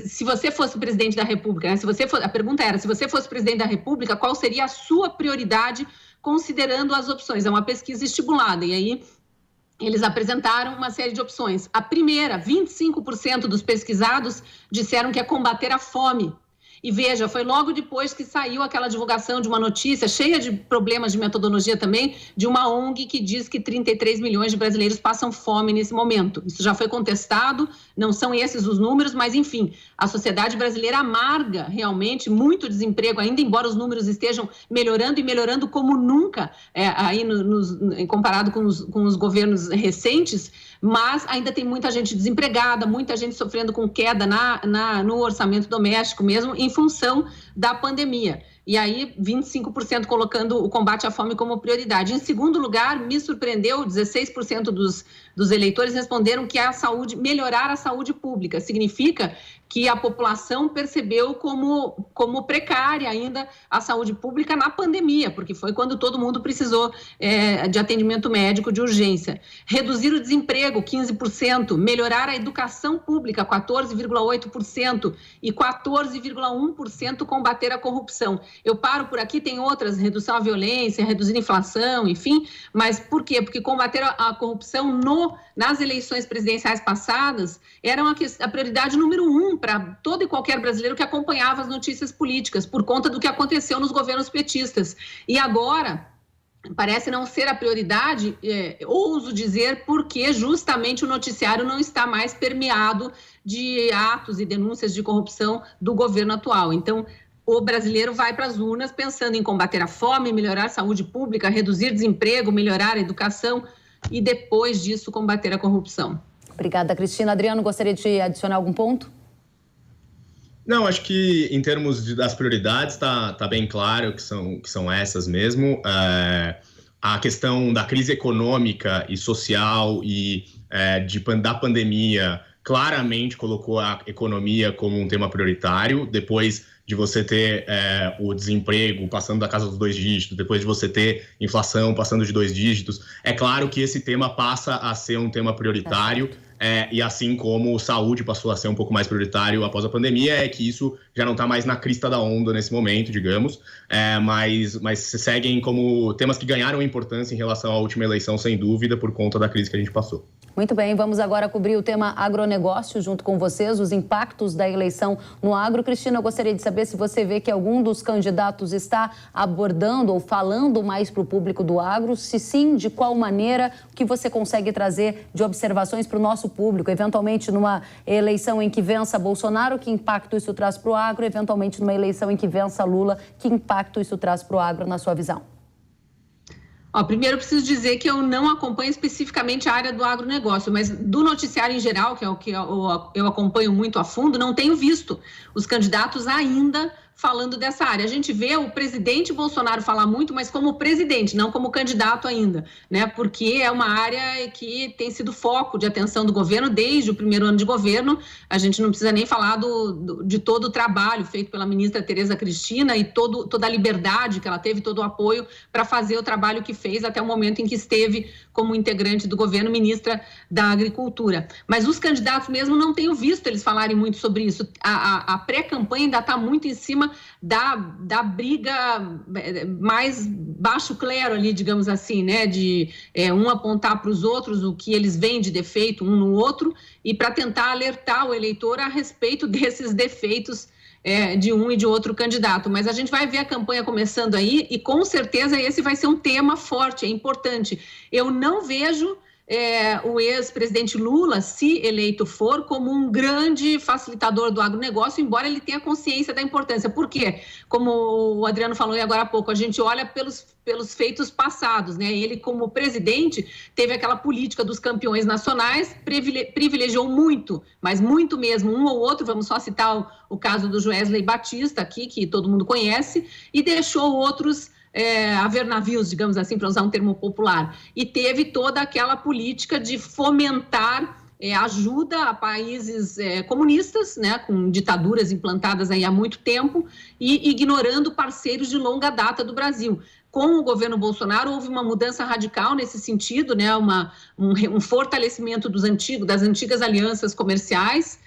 se você fosse presidente da República, né? A pergunta era, se você fosse presidente da República, qual seria a sua prioridade considerando as opções? É uma pesquisa estimulada, e aí eles apresentaram uma série de opções. A primeira, 25% dos pesquisados disseram que é combater a fome. E veja, foi logo depois que saiu aquela divulgação de uma notícia cheia de problemas de metodologia também, de uma ONG que diz que 33 milhões de brasileiros passam fome nesse momento. Isso já foi contestado, não são esses os números, mas enfim, a sociedade brasileira amarga realmente muito desemprego, ainda embora os números estejam melhorando e melhorando como nunca, comparado com os governos recentes, mas ainda tem muita gente desempregada, muita gente sofrendo com queda no orçamento doméstico mesmo, em função da pandemia. E aí, 25% colocando o combate à fome como prioridade. Em segundo lugar, me surpreendeu, 16% dos eleitores responderam que melhorar a saúde pública. Significa que a população percebeu como precária ainda a saúde pública na pandemia, porque foi quando todo mundo precisou de atendimento médico de urgência. Reduzir o desemprego, 15%. Melhorar a educação pública, 14,8%. E 14,1% combater a corrupção. Eu paro por aqui, tem outras, redução à violência, reduzir a inflação, enfim, mas por quê? Porque combater a corrupção nas eleições presidenciais passadas era a prioridade número 1 para todo e qualquer brasileiro que acompanhava as notícias políticas, por conta do que aconteceu nos governos petistas. E agora parece não ser a prioridade, ouso dizer, porque justamente o noticiário não está mais permeado de atos e denúncias de corrupção do governo atual. Então, o brasileiro vai para as urnas pensando em combater a fome, melhorar a saúde pública, reduzir desemprego, melhorar a educação e, depois disso, combater a corrupção. Obrigada, Cristina. Adriano, gostaria de adicionar algum ponto? Não, acho que em termos das prioridades está bem claro que são essas mesmo. A questão da crise econômica e social e da pandemia claramente colocou a economia como um tema prioritário. Depois de você ter o desemprego passando da casa dos 2 dígitos, depois de você ter inflação passando de 2 dígitos, é claro que esse tema passa a ser um tema prioritário, e assim como saúde passou a ser um pouco mais prioritário após a pandemia, é que isso já não está mais na crista da onda nesse momento, digamos, mas se seguem como temas que ganharam importância em relação à última eleição, sem dúvida, por conta da crise que a gente passou. Muito bem, vamos agora cobrir o tema agronegócio junto com vocês, os impactos da eleição no agro. Cristina, eu gostaria de saber se você vê que algum dos candidatos está abordando ou falando mais para o público do agro, se sim, de qual maneira, o que você consegue trazer de observações para o nosso público, eventualmente numa eleição em que vença Bolsonaro, que impacto isso traz para o agro, eventualmente numa eleição em que vença Lula, que impacto isso traz para o agro na sua visão? Primeiro eu preciso dizer que eu não acompanho especificamente a área do agronegócio, mas do noticiário em geral, que é o que eu acompanho muito a fundo, não tenho visto os candidatos ainda falando dessa área. A gente vê o presidente Bolsonaro falar muito, mas como presidente, não como candidato ainda, né? Porque é uma área que tem sido foco de atenção do governo desde o primeiro ano de governo. A gente não precisa nem falar de todo o trabalho feito pela ministra Tereza Cristina e toda a liberdade que ela teve, todo o apoio para fazer o trabalho que fez até o momento em que esteve como integrante do governo, ministra da Agricultura. Mas os candidatos mesmo não tenho visto eles falarem muito sobre isso. A pré-campanha ainda está muito em cima da briga mais baixo clero ali, digamos assim, né? De um apontar para os outros o que eles veem de defeito um no outro e para tentar alertar o eleitor a respeito desses defeitos de um e de outro candidato. Mas a gente vai ver a campanha começando aí e com certeza esse vai ser um tema forte, é importante. Eu não vejo o ex-presidente Lula, se eleito for, como um grande facilitador do agronegócio, embora ele tenha consciência da importância. Por quê? Como o Adriano falou agora há pouco, a gente olha pelos feitos passados, né? Ele, como presidente, teve aquela política dos campeões nacionais, privilegiou muito, mas muito mesmo, um ou outro, vamos só citar o caso do Joesley Batista aqui, que todo mundo conhece, e deixou outros a ver navios, digamos assim, para usar um termo popular. E teve toda aquela política de fomentar ajuda a países comunistas, né, com ditaduras implantadas aí há muito tempo, e ignorando parceiros de longa data do Brasil. Com o governo Bolsonaro, houve uma mudança radical nesse sentido, né, um fortalecimento das antigas alianças comerciais,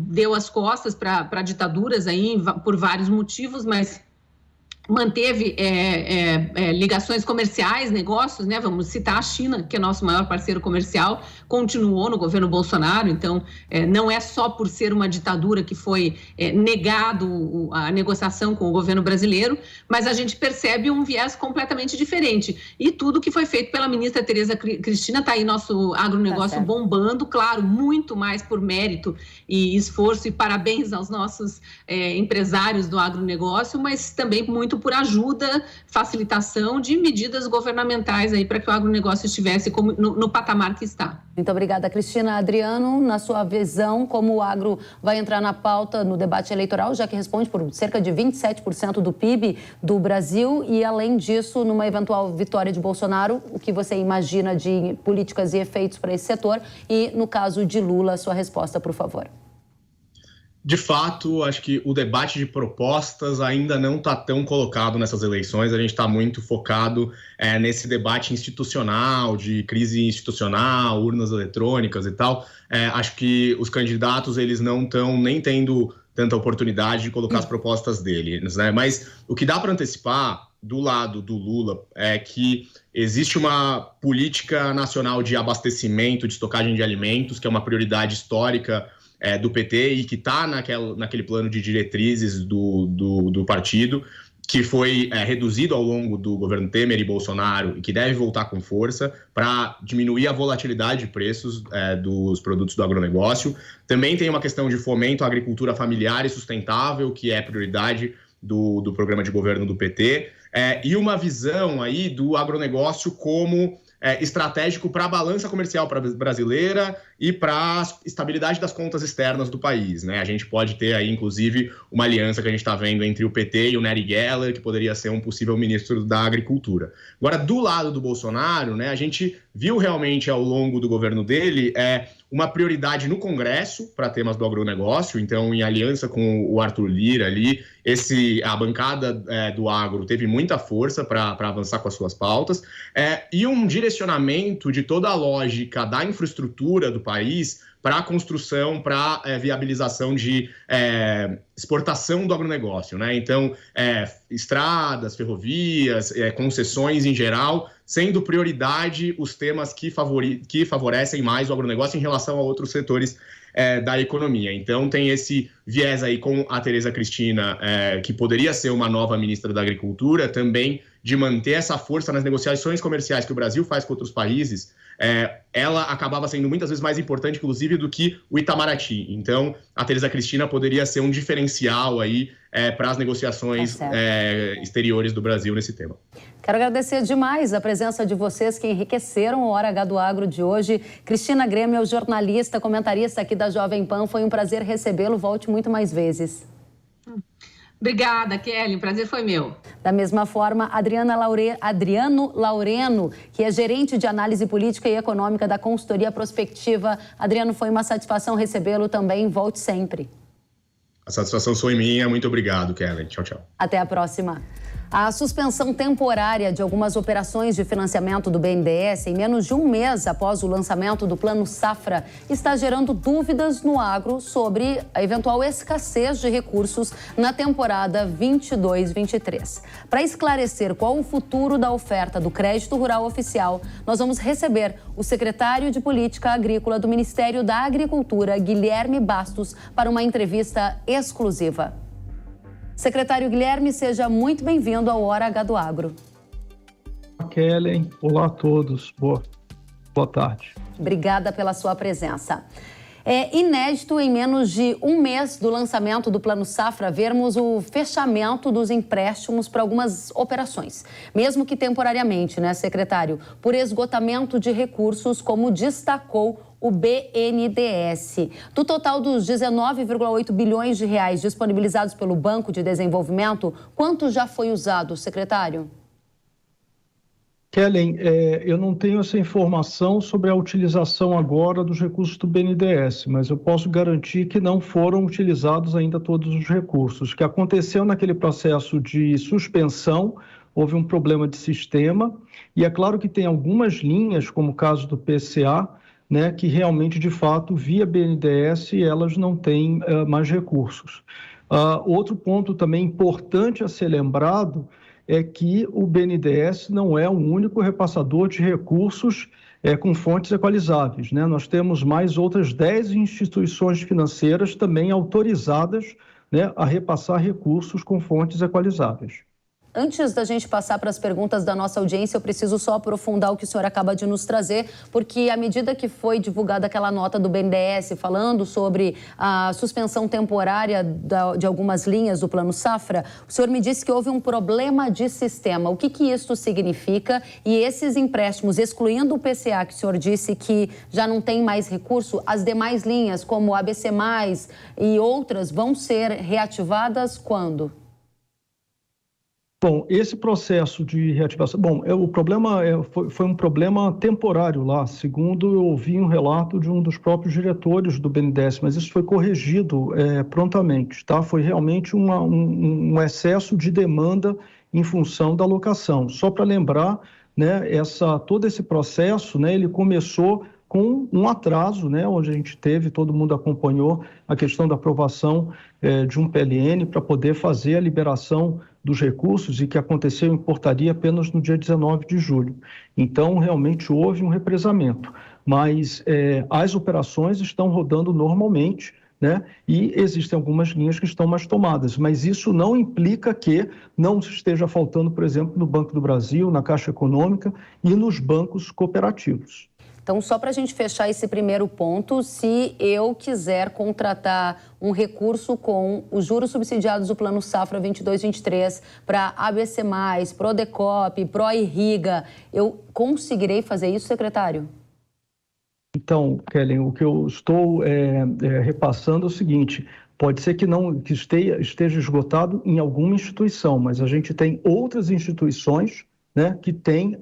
deu as costas para ditaduras aí, por vários motivos, mas manteve ligações comerciais, negócios, né? Vamos citar a China, que é nosso maior parceiro comercial, continuou no governo Bolsonaro, então não é só por ser uma ditadura que foi negado a negociação com o governo brasileiro, mas a gente percebe um viés completamente diferente. E tudo que foi feito pela ministra Tereza Cristina, está aí nosso agronegócio bombando, claro, muito mais por mérito e esforço, e parabéns aos nossos empresários do agronegócio, mas também muito por ajuda, facilitação de medidas governamentais aí para que o agronegócio estivesse no patamar que está. Muito obrigada, Cristina. Adriano, na sua visão, como o agro vai entrar na pauta no debate eleitoral, já que responde por cerca de 27% do PIB do Brasil e, além disso, numa eventual vitória de Bolsonaro, o que você imagina de políticas e efeitos para esse setor? E, no caso de Lula, sua resposta, por favor. De fato, acho que o debate de propostas ainda não está tão colocado nessas eleições. A gente está muito focado nesse debate institucional, de crise institucional, urnas eletrônicas e tal. Acho que os candidatos eles não estão nem tendo tanta oportunidade de colocar as propostas deles, né? Mas o que dá para antecipar do lado do Lula é que existe uma política nacional de abastecimento, de estocagem de alimentos, que é uma prioridade histórica do PT e que está naquele plano de diretrizes do partido, que foi reduzido ao longo do governo Temer e Bolsonaro e que deve voltar com força para diminuir a volatilidade de preços dos produtos do agronegócio. Também tem uma questão de fomento à agricultura familiar e sustentável, que é prioridade do programa de governo do PT, e uma visão aí do agronegócio como estratégico para a balança comercial brasileira e para a estabilidade das contas externas do país, né? A gente pode ter aí, inclusive, uma aliança que a gente está vendo entre o PT e o Nery Geller, que poderia ser um possível ministro da Agricultura. Agora, do lado do Bolsonaro, né, a gente viu realmente ao longo do governo dele uma prioridade no Congresso para temas do agronegócio, então, em aliança com o Arthur Lira ali, a bancada do agro teve muita força para avançar com as suas pautas, e um direcionamento de toda a lógica da infraestrutura do país para a construção, para a viabilização de exportação do agronegócio, né? Então, estradas, ferrovias, concessões em geral, sendo prioridade os temas que favorecem mais o agronegócio em relação a outros setores da economia. Então, tem esse viés aí com a Tereza Cristina, que poderia ser uma nova ministra da Agricultura, também de manter essa força nas negociações comerciais que o Brasil faz com outros países. Ela acabava sendo muitas vezes mais importante, inclusive, do que o Itamaraty. Então, a Tereza Cristina poderia ser um diferencial aí para as negociações exteriores do Brasil nesse tema. Quero agradecer demais a presença de vocês que enriqueceram o Hora H do Agro de hoje. Cristina Grêmio, jornalista, comentarista aqui da Jovem Pan. Foi um prazer recebê-lo. Volte muito mais vezes. Obrigada, Kelly. O prazer foi meu. Da mesma forma, Adriano Laureno, que é gerente de análise política e econômica da consultoria Prospectiva. Adriano, foi uma satisfação recebê-lo também. Volte sempre. A satisfação foi minha. Muito obrigado, Kelly. Tchau, tchau. Até a próxima. A suspensão temporária de algumas operações de financiamento do BNDES em menos de um mês após o lançamento do Plano Safra está gerando dúvidas no agro sobre a eventual escassez de recursos na temporada 22-23. Para esclarecer qual o futuro da oferta do crédito rural oficial, nós vamos receber o secretário de Política Agrícola do Ministério da Agricultura, Guilherme Bastos, para uma entrevista exclusiva. Secretário Guilherme, seja muito bem-vindo ao Hora H do Agro. Kelly, olá a todos, boa tarde. Obrigada pela sua presença. É inédito, em menos de um mês do lançamento do Plano Safra, vermos o fechamento dos empréstimos para algumas operações, mesmo que temporariamente, né, secretário? Por esgotamento de recursos, como destacou o BNDES. Do total dos 19,8 bilhões de reais disponibilizados pelo Banco de Desenvolvimento, quanto já foi usado, secretário? Kellen, eu não tenho essa informação sobre a utilização agora dos recursos do BNDES, mas eu posso garantir que não foram utilizados ainda todos os recursos. O que aconteceu naquele processo de suspensão, houve um problema de sistema, e é claro que tem algumas linhas, como o caso do PCA, né, que realmente, de fato, via BNDES, elas não têm mais recursos. Outro ponto também importante a ser lembrado é que o BNDES não é o único repassador de recursos com fontes equalizáveis, né? Nós temos mais outras 10 instituições financeiras também autorizadas, né, a repassar recursos com fontes equalizáveis. Antes da gente passar para as perguntas da nossa audiência, eu preciso só aprofundar o que o senhor acaba de nos trazer, porque à medida que foi divulgada aquela nota do BNDES falando sobre a suspensão temporária de algumas linhas do Plano Safra, o senhor me disse que houve um problema de sistema. O que isso significa? E esses empréstimos, excluindo o PCA, que o senhor disse que já não tem mais recurso, as demais linhas, como o ABC+, e outras, vão ser reativadas quando? Bom, esse processo de reativação... Bom, o problema foi um problema temporário lá, segundo eu ouvi um relato de um dos próprios diretores do BNDES, mas isso foi corrigido prontamente, tá? Foi realmente um excesso de demanda em função da alocação. Só para lembrar, né, todo esse processo, né, ele começou com um atraso, né, onde a gente teve, todo mundo acompanhou a questão da aprovação de um PLN para poder fazer a liberação dos recursos e que aconteceu em portaria apenas no dia 19 de julho. Então, realmente houve um represamento, mas as operações estão rodando normalmente, né? E existem algumas linhas que estão mais tomadas, mas isso não implica que não esteja faltando, por exemplo, no Banco do Brasil, na Caixa Econômica e nos bancos cooperativos. Então, só para a gente fechar esse primeiro ponto, se eu quiser contratar um recurso com os juros subsidiados do Plano Safra 22-23 para ABC+, Prodecop, Proirriga, eu conseguirei fazer isso, secretário? Então, Kellen, o que eu estou repassando é o seguinte: pode ser que esteja esgotado em alguma instituição, mas a gente tem outras instituições, né, que tem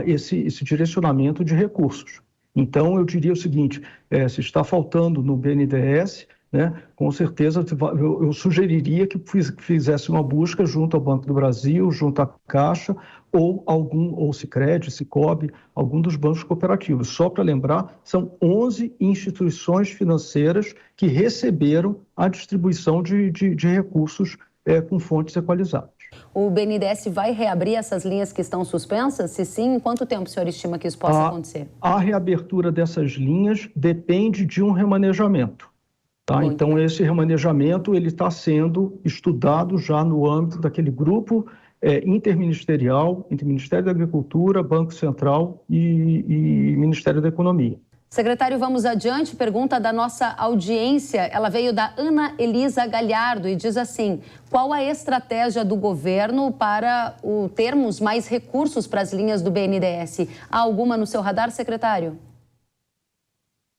esse direcionamento de recursos. Então, eu diria o seguinte, se está faltando no BNDES, né, com certeza eu sugeriria que fizesse uma busca junto ao Banco do Brasil, junto à Caixa, ou Sicredi, Sicob, algum dos bancos cooperativos. Só para lembrar, são 11 instituições financeiras que receberam a distribuição de recursos com fontes equalizadas. O BNDES vai reabrir essas linhas que estão suspensas? Se sim, em quanto tempo o senhor estima que isso possa acontecer? A reabertura dessas linhas depende de um remanejamento. Tá? Então, esse remanejamento está sendo estudado já no âmbito daquele grupo interministerial, entre Ministério da Agricultura, Banco Central e Ministério da Economia. Secretário, vamos adiante. Pergunta da nossa audiência. Ela veio da Ana Elisa Galhardo e diz assim: qual a estratégia do governo para termos mais recursos para as linhas do BNDES? Há alguma no seu radar, secretário?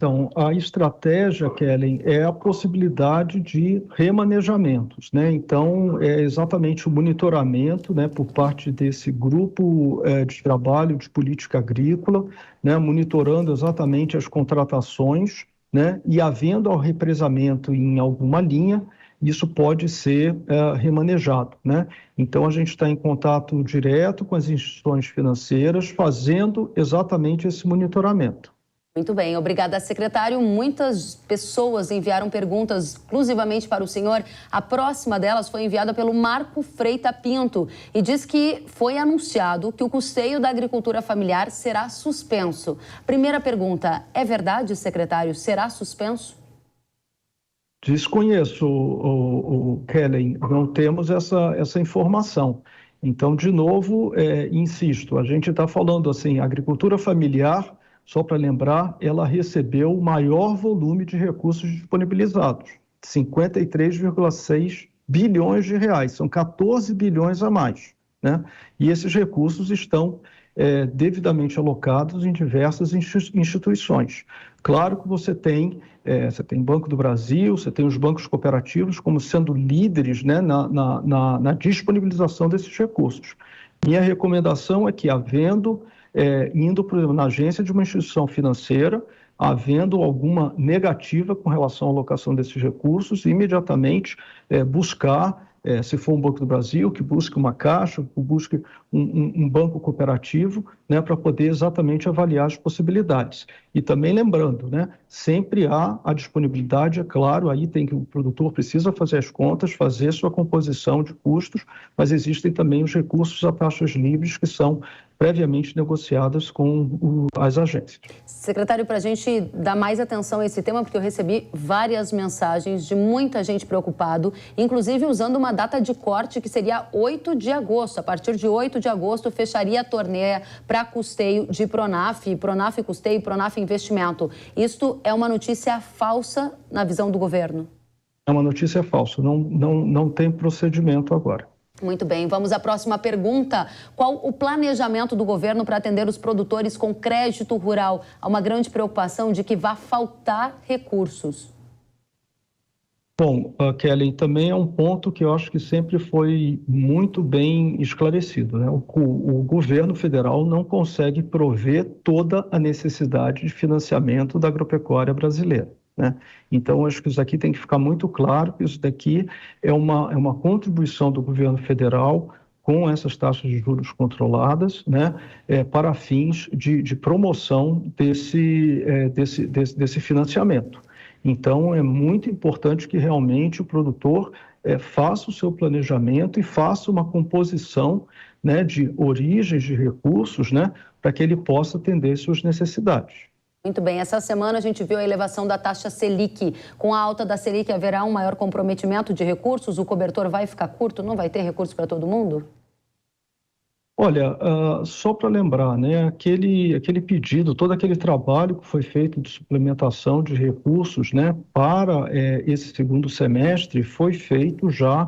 Então, a estratégia, Kellen, é a possibilidade de remanejamentos, né? Então, é exatamente o monitoramento, né, por parte desse grupo de trabalho de política agrícola, né, monitorando exatamente as contratações, né, e havendo represamento em alguma linha, isso pode ser remanejado, né? Então, a gente está em contato direto com as instituições financeiras, fazendo exatamente esse monitoramento. Muito bem, obrigada, secretário. Muitas pessoas enviaram perguntas exclusivamente para o senhor. A próxima delas foi enviada pelo Marco Freita Pinto e diz que foi anunciado que o custeio da agricultura familiar será suspenso. Primeira pergunta, é verdade, secretário, será suspenso? Desconheço, o Kellen, não temos essa informação. Então, de novo, insisto, a gente está falando assim, agricultura familiar. Só para lembrar, ela recebeu o maior volume de recursos disponibilizados, 53,6 bilhões de reais, são 14 bilhões a mais, né? E esses recursos estão devidamente alocados em diversas instituições. Claro que você tem Banco do Brasil, você tem os bancos cooperativos como sendo líderes, né, na disponibilização desses recursos. Minha recomendação é que, indo, por exemplo, na agência de uma instituição financeira, havendo alguma negativa com relação à alocação desses recursos, imediatamente buscar, se for um Banco do Brasil, que busque uma caixa, que busque um banco cooperativo, né, para poder exatamente avaliar as possibilidades. E também lembrando, né, sempre há a disponibilidade, é claro, aí o produtor precisa fazer as contas, fazer sua composição de custos, mas existem também os recursos a taxas livres que são previamente negociadas com as agências. Secretário, para a gente dar mais atenção a esse tema, porque eu recebi várias mensagens de muita gente preocupado, inclusive usando uma data de corte que seria 8 de agosto. A partir de 8 de agosto, fecharia a torneia para custeio de Pronaf Custeio, Pronaf Investimento. Isto é uma notícia falsa na visão do governo? É uma notícia falsa, não tem procedimento agora. Muito bem, vamos à próxima pergunta. Qual o planejamento do governo para atender os produtores com crédito rural? Há uma grande preocupação de que vá faltar recursos. Bom, Kelly, também é um ponto que eu acho que sempre foi muito bem esclarecido, né? O governo federal não consegue prover toda a necessidade de financiamento da agropecuária brasileira, né? Então, acho que isso aqui tem que ficar muito claro, que isso daqui é uma contribuição do governo federal com essas taxas de juros controladas, né, para fins de promoção desse financiamento. Então, é muito importante que realmente o produtor faça o seu planejamento e faça uma composição, né, de origens de recursos, né, para que ele possa atender suas necessidades. Muito bem, essa semana a gente viu a elevação da taxa Selic. Com a alta da Selic haverá um maior comprometimento de recursos? O cobertor vai ficar curto? Não vai ter recurso para todo mundo? Olha, só para lembrar, né, aquele pedido, todo aquele trabalho que foi feito de suplementação de recursos, né, para esse segundo semestre foi feito já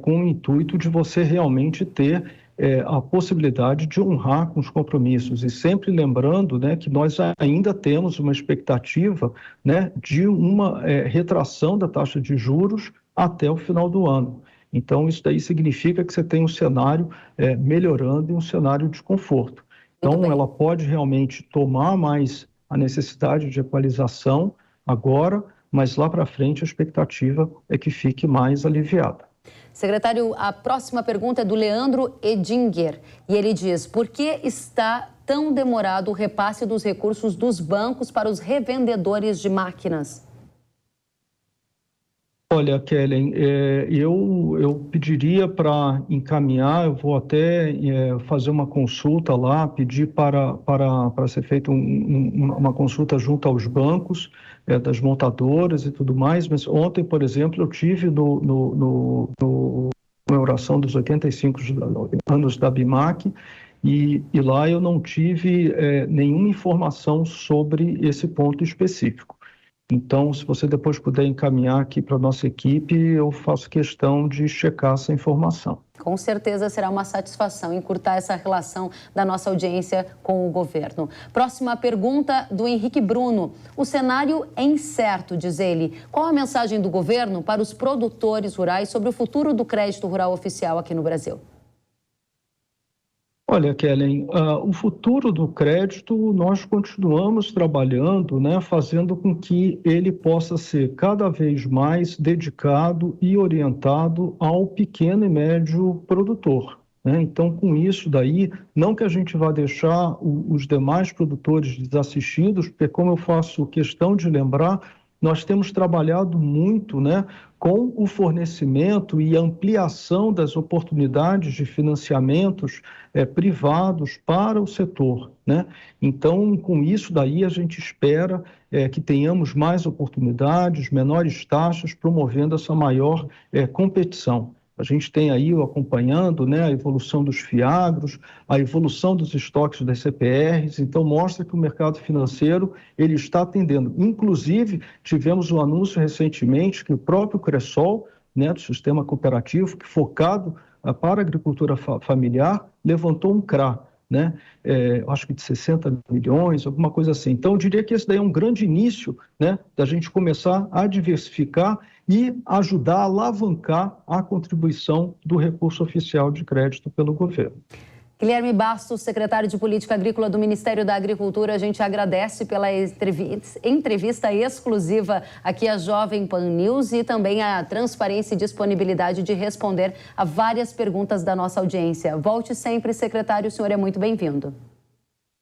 com o intuito de você realmente ter a possibilidade de honrar com os compromissos. E sempre lembrando, né, que nós ainda temos uma expectativa, né, de uma retração da taxa de juros até o final do ano. Então, isso daí significa que você tem um cenário melhorando e um cenário de conforto. Então, ela pode realmente tomar mais a necessidade de equalização agora, mas lá para frente a expectativa é que fique mais aliviada. Secretário, a próxima pergunta é do Leandro Edinger. E ele diz, por que está tão demorado o repasse dos recursos dos bancos para os revendedores de máquinas? Olha, Kellen, eu pediria para encaminhar, eu vou até fazer uma consulta lá, pedir para ser feita uma consulta junto aos bancos, das montadoras e tudo mais, mas ontem, por exemplo, eu tive no comemoração dos 85 anos da BIMAC e lá eu não tive nenhuma informação sobre esse ponto específico. Então, se você depois puder encaminhar aqui para a nossa equipe, eu faço questão de checar essa informação. Com certeza será uma satisfação encurtar essa relação da nossa audiência com o governo. Próxima pergunta do Henrique Bruno. O cenário é incerto, diz ele. Qual a mensagem do governo para os produtores rurais sobre o futuro do crédito rural oficial aqui no Brasil? Olha, Kellen, o futuro do crédito, nós continuamos trabalhando, né, fazendo com que ele possa ser cada vez mais dedicado e orientado ao pequeno e médio produtor, né? Então, com isso daí, não que a gente vá deixar os demais produtores desassistidos, porque como eu faço questão de lembrar, nós temos trabalhado muito, né, com o fornecimento e ampliação das oportunidades de financiamentos privados para o setor, né? Então, com isso daí, a gente espera que tenhamos mais oportunidades, menores taxas, promovendo essa maior competição. A gente tem aí acompanhando, né, a evolução dos fiagros, a evolução dos estoques das CPRs, então mostra que o mercado financeiro ele está atendendo. Inclusive, tivemos um anúncio recentemente que o próprio Cressol, né, do sistema cooperativo, que focado para a agricultura familiar, levantou um CRA, né? Acho que de 60 milhões, alguma coisa assim. Então, eu diria que esse daí é um grande início, né, da gente começar a diversificar e ajudar a alavancar a contribuição do recurso oficial de crédito pelo governo. Guilherme Bastos, secretário de Política Agrícola do Ministério da Agricultura, a gente agradece pela entrevista exclusiva aqui à Jovem Pan News e também a transparência e disponibilidade de responder a várias perguntas da nossa audiência. Volte sempre, secretário, o senhor é muito bem-vindo.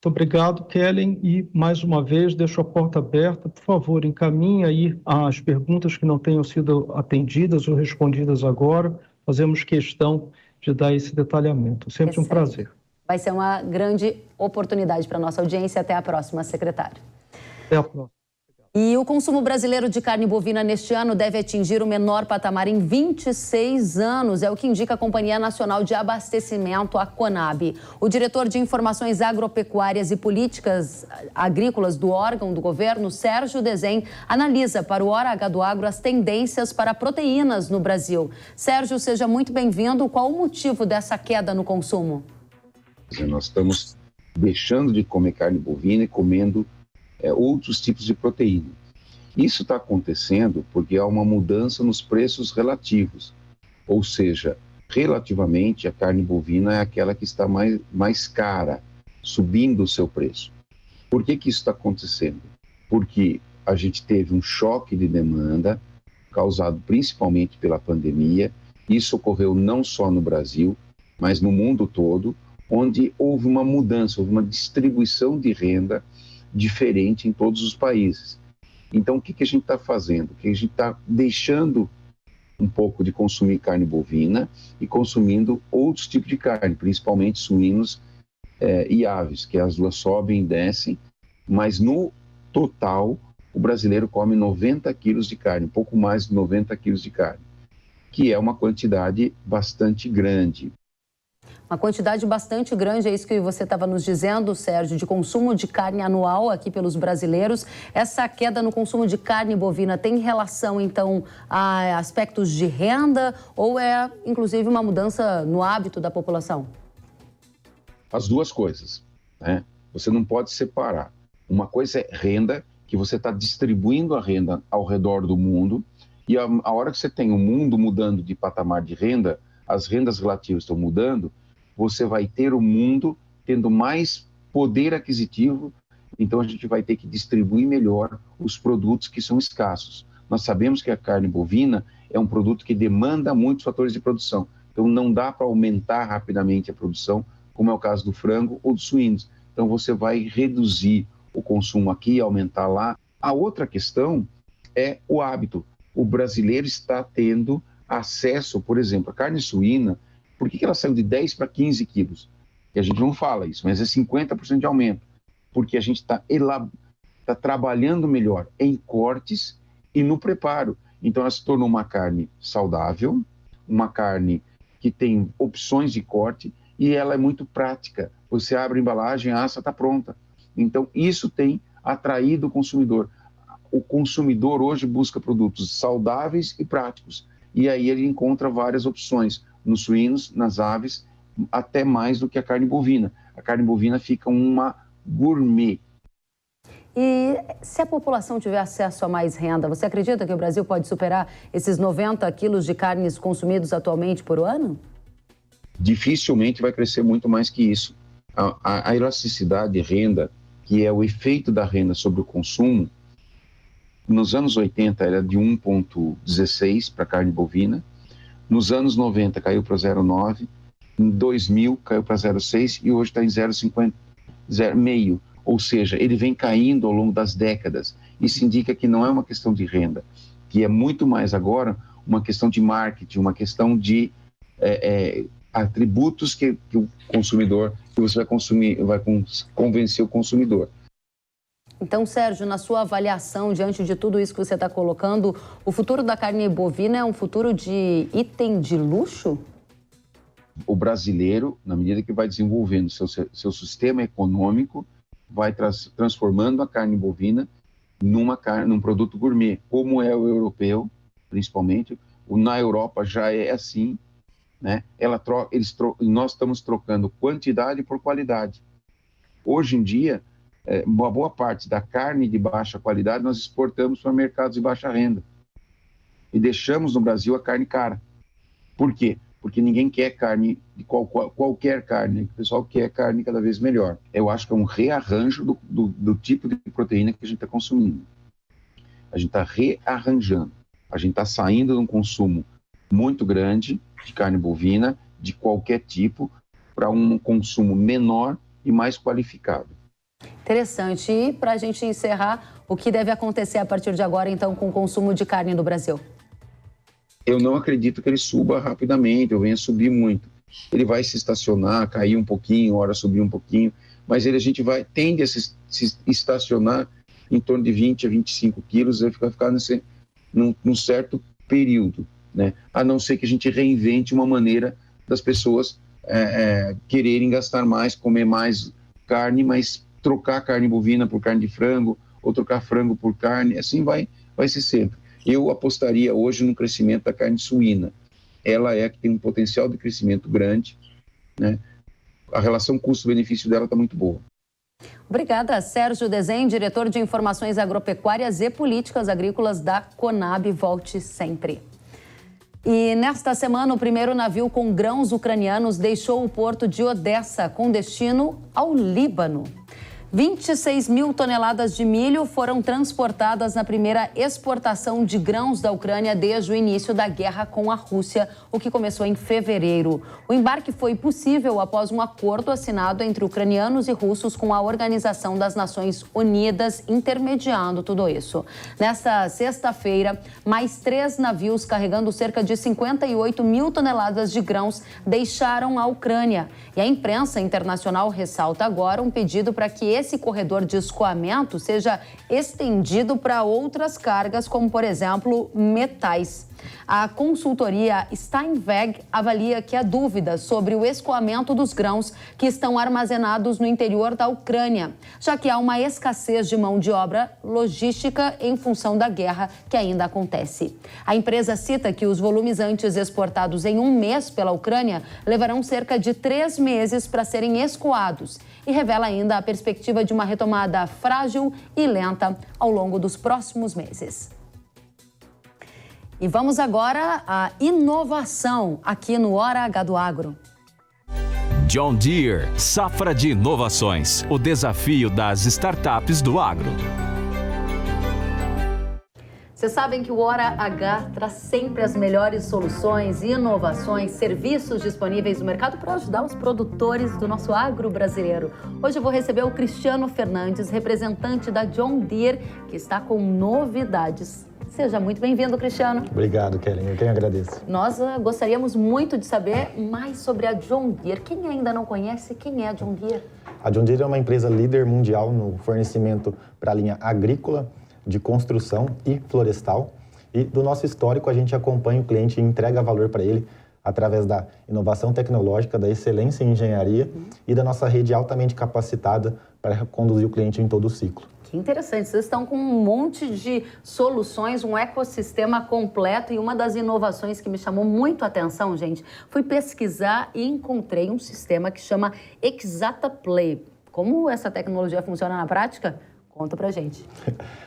Muito obrigado, Kellen, e mais uma vez deixo a porta aberta. Por favor, encaminhe aí as perguntas que não tenham sido atendidas ou respondidas agora. Fazemos questão de dar esse detalhamento. Sempre um prazer. Vai ser uma grande oportunidade para a nossa audiência. Até a próxima, secretário. Até a próxima. E o consumo brasileiro de carne bovina neste ano deve atingir o menor patamar em 26 anos, é o que indica a Companhia Nacional de Abastecimento, a CONAB. O diretor de Informações Agropecuárias e Políticas Agrícolas do órgão do governo, Sérgio Desen, analisa para o Hora H do Agro as tendências para proteínas no Brasil. Sérgio, seja muito bem-vindo. Qual o motivo dessa queda no consumo? Nós estamos deixando de comer carne bovina e comendo outros tipos de proteína. Isso está acontecendo porque há uma mudança nos preços relativos, ou seja, relativamente a carne bovina é aquela que está mais cara, subindo o seu preço. Por que isso está acontecendo? Porque a gente teve um choque de demanda causado principalmente pela pandemia. Isso ocorreu não só no Brasil, mas no mundo todo, onde houve uma mudança, houve uma distribuição de renda diferente em todos os países. Então, o que a gente está fazendo? Que a gente está deixando um pouco de consumir carne bovina e consumindo outros tipos de carne, principalmente suínos e aves, que as duas sobem e descem, mas no total, o brasileiro come 90 quilos de carne, um pouco mais de 90 quilos de carne, que é uma quantidade bastante grande. Uma quantidade bastante grande, é isso que você estava nos dizendo, Sérgio, de consumo de carne anual aqui pelos brasileiros. Essa queda no consumo de carne bovina tem relação, então, a aspectos de renda ou é, inclusive, uma mudança no hábito da população? As duas coisas, né? Você não pode separar. Uma coisa é renda, que você está distribuindo a renda ao redor do mundo, e a hora que você tem o mundo mudando de patamar de renda, as rendas relativas estão mudando, você vai ter o mundo tendo mais poder aquisitivo, então a gente vai ter que distribuir melhor os produtos que são escassos. Nós sabemos que a carne bovina é um produto que demanda muitos fatores de produção, então não dá para aumentar rapidamente a produção, como é o caso do frango ou dos suínos. Então você vai reduzir o consumo aqui e aumentar lá. A outra questão é o hábito. O brasileiro está tendo acesso, por exemplo, a carne suína. Por que ela saiu de 10 para 15 quilos? E a gente não fala isso, mas é 50% de aumento. Porque a gente está trabalhando melhor em cortes e no preparo. Então ela se tornou uma carne saudável, uma carne que tem opções de corte e ela é muito prática. Você abre a embalagem, a assa está pronta. Então isso tem atraído o consumidor. o consumidor hoje busca produtos saudáveis e práticos. E aí ele encontra várias opções nos suínos, nas aves, até mais do que a carne bovina. A carne bovina fica uma gourmet. E se a população tiver acesso a mais renda, você acredita que o Brasil pode superar esses 90 quilos de carnes consumidos atualmente por ano? Dificilmente vai crescer muito mais que isso. A elasticidade de renda, que é o efeito da renda sobre o consumo, nos anos 80 era de 1,16 para carne bovina, nos anos 90 caiu para 0,9, em 2000 caiu para 0,6 e hoje está em 0,5. Ou seja, ele vem caindo ao longo das décadas. Isso indica que não é uma questão de renda, que é muito mais agora uma questão de marketing, uma questão de atributos que o consumidor, que você vai consumir, vai convencer o consumidor. Então, Sérgio, na sua avaliação, diante de tudo isso que você está colocando, o futuro da carne bovina é um futuro de item de luxo? O brasileiro, na medida que vai desenvolvendo seu sistema econômico, vai transformando a carne bovina num produto gourmet, como é o europeu, principalmente. Na Europa já é assim, né? Nós estamos trocando quantidade por qualidade. Hoje em dia, uma boa parte da carne de baixa qualidade nós exportamos para mercados de baixa renda. E deixamos no Brasil a carne cara. Por quê? Porque ninguém quer carne, de qualquer carne, o pessoal quer carne cada vez melhor. Eu acho que é um rearranjo do tipo de proteína que a gente está consumindo. A gente está rearranjando. A gente está saindo de um consumo muito grande de carne bovina, de qualquer tipo, para um consumo menor e mais qualificado. Interessante. E para a gente encerrar, o que deve acontecer a partir de agora, então, com o consumo de carne no Brasil? Eu não acredito que ele suba rapidamente, ou venha subir muito. Ele vai se estacionar, cair um pouquinho, hora subir um pouquinho, mas tende a se estacionar em torno de 20 a 25 quilos, vai ficar num certo período, né? A não ser que a gente reinvente uma maneira das pessoas quererem gastar mais, comer mais carne, mas trocar carne bovina por carne de frango, ou trocar frango por carne, assim vai ser sempre. Eu apostaria hoje no crescimento da carne suína. Ela que tem um potencial de crescimento grande, né? A relação custo-benefício dela está muito boa. Obrigada, Sérgio Desen, diretor de Informações Agropecuárias e Políticas Agrícolas da Conab. Volte sempre. E nesta semana, o primeiro navio com grãos ucranianos deixou o porto de Odessa, com destino ao Líbano. 26 mil toneladas de milho foram transportadas na primeira exportação de grãos da Ucrânia desde o início da guerra com a Rússia, o que começou em fevereiro. O embarque foi possível após um acordo assinado entre ucranianos e russos com a Organização das Nações Unidas, intermediando tudo isso. Nesta sexta-feira, mais 3 navios carregando cerca de 58 mil toneladas de grãos deixaram a Ucrânia. E a imprensa internacional ressalta agora um pedido para que esse corredor de escoamento seja estendido para outras cargas, como, por exemplo, metais. A consultoria Steinweg avalia que há dúvidas sobre o escoamento dos grãos que estão armazenados no interior da Ucrânia, já que há uma escassez de mão de obra logística em função da guerra que ainda acontece. A empresa cita que os volumes antes exportados em um mês pela Ucrânia levarão cerca de 3 meses para serem escoados e revela ainda a perspectiva de uma retomada frágil e lenta ao longo dos próximos meses. E vamos agora à inovação aqui no Hora H do Agro. John Deere, safra de inovações, o desafio das startups do agro. Vocês sabem que o Hora H traz sempre as melhores soluções, inovações, serviços disponíveis no mercado para ajudar os produtores do nosso agro brasileiro. Hoje eu vou receber o Cristiano Fernandes, representante da John Deere, que está com novidades. Seja muito bem-vindo, Cristiano. Obrigado, Kellen. Eu quem agradeço. Nós gostaríamos muito de saber mais sobre a John Deere. Quem ainda não conhece, quem é a John Deere? A John Deere é uma empresa líder mundial no fornecimento para a linha agrícola, de construção e florestal. E do nosso histórico, a gente acompanha o cliente e entrega valor para ele através da inovação tecnológica, da excelência em engenharia e da nossa rede altamente capacitada para conduzir o cliente em todo o ciclo. Que interessante, vocês estão com um monte de soluções, um ecossistema completo, e uma das inovações que me chamou muito a atenção, gente, fui pesquisar e encontrei um sistema que chama ExactaPlay. Como essa tecnologia funciona na prática? Conta pra gente.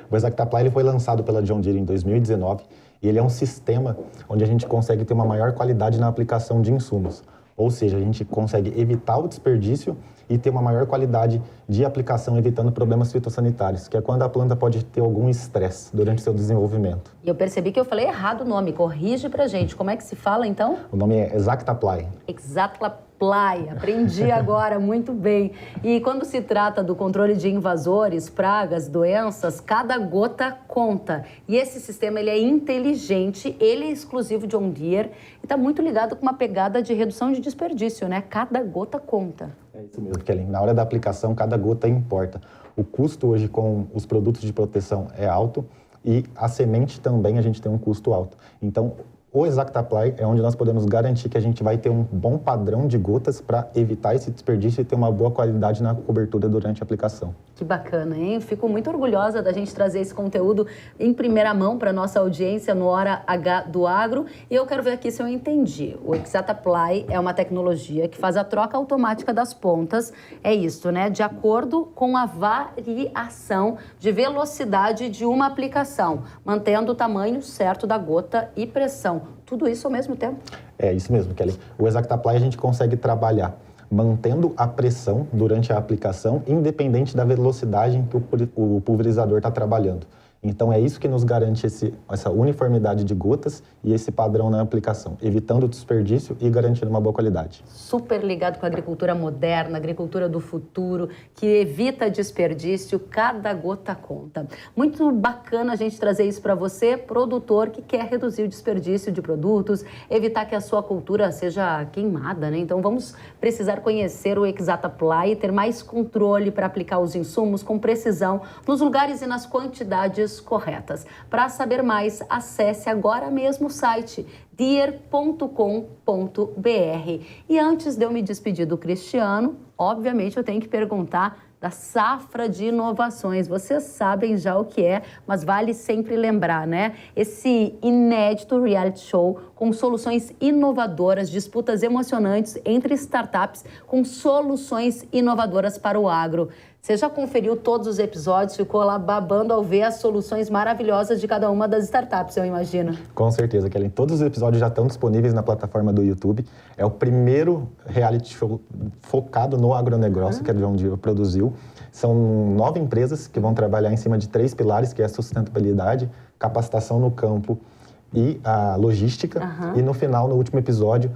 O ExactaPlay ele foi lançado pela John Deere em 2019 e ele é um sistema onde a gente consegue ter uma maior qualidade na aplicação de insumos. Ou seja, a gente consegue evitar o desperdício e ter uma maior qualidade de aplicação, evitando problemas fitossanitários, que é quando a planta pode ter algum estresse durante o seu desenvolvimento. E eu percebi que eu falei errado o nome, corrige pra gente. Como é que se fala, então? O nome é ExactaPlay. ExactaPlay, aprendi agora, muito bem. E quando se trata do controle de invasores, pragas, doenças, cada gota conta. E esse sistema ele é inteligente, ele é exclusivo de John Deere e está muito ligado com uma pegada de redução de desperdício, né? Cada gota conta. É isso mesmo, Kelly. Na hora da aplicação, cada gota importa. O custo hoje com os produtos de proteção é alto e a semente também a gente tem um custo alto. Então, o ExactaPlay é onde nós podemos garantir que a gente vai ter um bom padrão de gotas para evitar esse desperdício e ter uma boa qualidade na cobertura durante a aplicação. Que bacana, hein? Fico muito orgulhosa da gente trazer esse conteúdo em primeira mão para nossa audiência no Hora H do Agro. E eu quero ver aqui se eu entendi. O ExactaPlay é uma tecnologia que faz a troca automática das pontas, é isso, né? De acordo com a variação de velocidade de uma aplicação, mantendo o tamanho certo da gota e pressão. Tudo isso ao mesmo tempo? É isso mesmo, Kelly. O ExactaPlay a gente consegue trabalhar mantendo a pressão durante a aplicação, independente da velocidade em que o pulverizador está trabalhando. Então, é isso que nos garante essa uniformidade de gotas e esse padrão na aplicação, evitando o desperdício e garantindo uma boa qualidade. Super ligado com a agricultura moderna, agricultura do futuro, que evita desperdício, cada gota conta. Muito bacana a gente trazer isso para você, produtor que quer reduzir o desperdício de produtos, evitar que a sua cultura seja queimada, né? Então, vamos precisar conhecer o ExactaPlay e ter mais controle para aplicar os insumos com precisão nos lugares e nas quantidades corretas. Para saber mais, acesse agora mesmo o site deere.com.br. E antes de eu me despedir do Cristiano, obviamente eu tenho que perguntar da Safra de Inovações. Vocês sabem já o que é, mas vale sempre lembrar, né? Esse inédito reality show com soluções inovadoras, disputas emocionantes entre startups com soluções inovadoras para o agro. Você já conferiu todos os episódios, ficou lá babando ao ver as soluções maravilhosas de cada uma das startups, eu imagino. Com certeza, Kelly. Todos os episódios já estão disponíveis na plataforma do YouTube. É o primeiro reality show focado no agronegócio que a John Deere produziu. São 9 empresas que vão trabalhar em cima de 3 pilares, que é a sustentabilidade, capacitação no campo e a logística. E no final, no último episódio,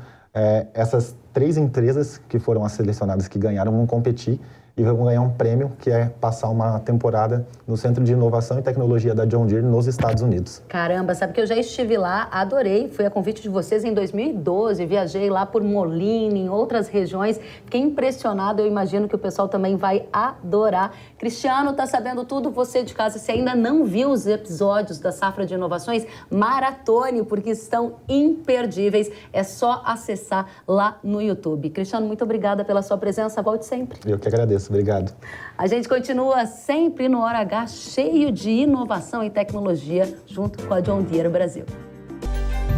essas 3 empresas que foram as selecionadas que ganharam vão competir e vão ganhar um prêmio, que é passar uma temporada no Centro de Inovação e Tecnologia da John Deere nos Estados Unidos. Caramba, sabe que eu já estive lá, adorei, fui a convite de vocês em 2012, viajei lá por Molina, em outras regiões, fiquei impressionada, eu imagino que o pessoal também vai adorar. Cristiano, tá sabendo tudo, você de casa, se ainda não viu os episódios da Safra de Inovações, maratone, porque estão imperdíveis, é só acessar lá no YouTube. Cristiano, muito obrigada pela sua presença, volte sempre. Eu que agradeço. Obrigado. A gente continua sempre no Hora H, cheio de inovação e tecnologia, junto com a John Deere Brasil.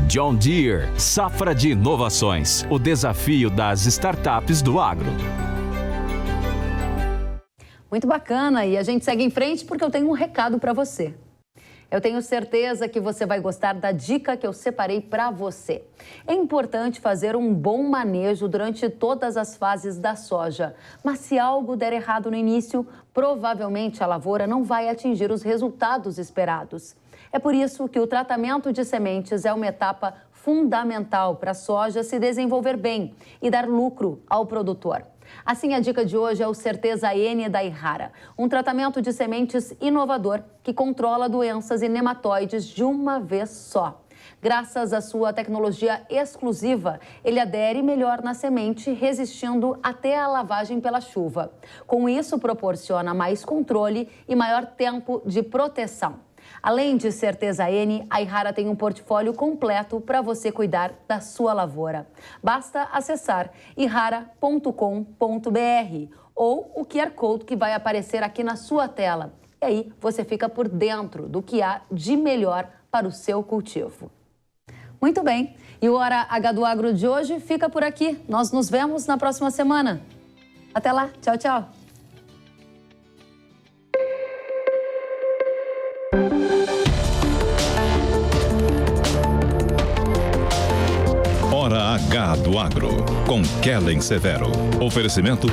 John Deere, Safra de Inovações, o desafio das startups do agro. Muito bacana, e a gente segue em frente porque eu tenho um recado para você. Eu tenho certeza que você vai gostar da dica que eu separei para você. É importante fazer um bom manejo durante todas as fases da soja, mas se algo der errado no início, provavelmente a lavoura não vai atingir os resultados esperados. É por isso que o tratamento de sementes é uma etapa fundamental para a soja se desenvolver bem e dar lucro ao produtor. Assim, a dica de hoje é o Certeza N da Irrara, um tratamento de sementes inovador que controla doenças e nematóides de uma vez só. Graças à sua tecnologia exclusiva, ele adere melhor na semente, resistindo até a lavagem pela chuva. Com isso, proporciona mais controle e maior tempo de proteção. Além de Certeza N, a Yara tem um portfólio completo para você cuidar da sua lavoura. Basta acessar yara.com.br ou o QR Code que vai aparecer aqui na sua tela. E aí você fica por dentro do que há de melhor para o seu cultivo. Muito bem, e o Hora H do Agro de hoje fica por aqui. Nós nos vemos na próxima semana. Até lá, tchau, tchau. Hora H do Agro, com Kellen Severo. Oferecimento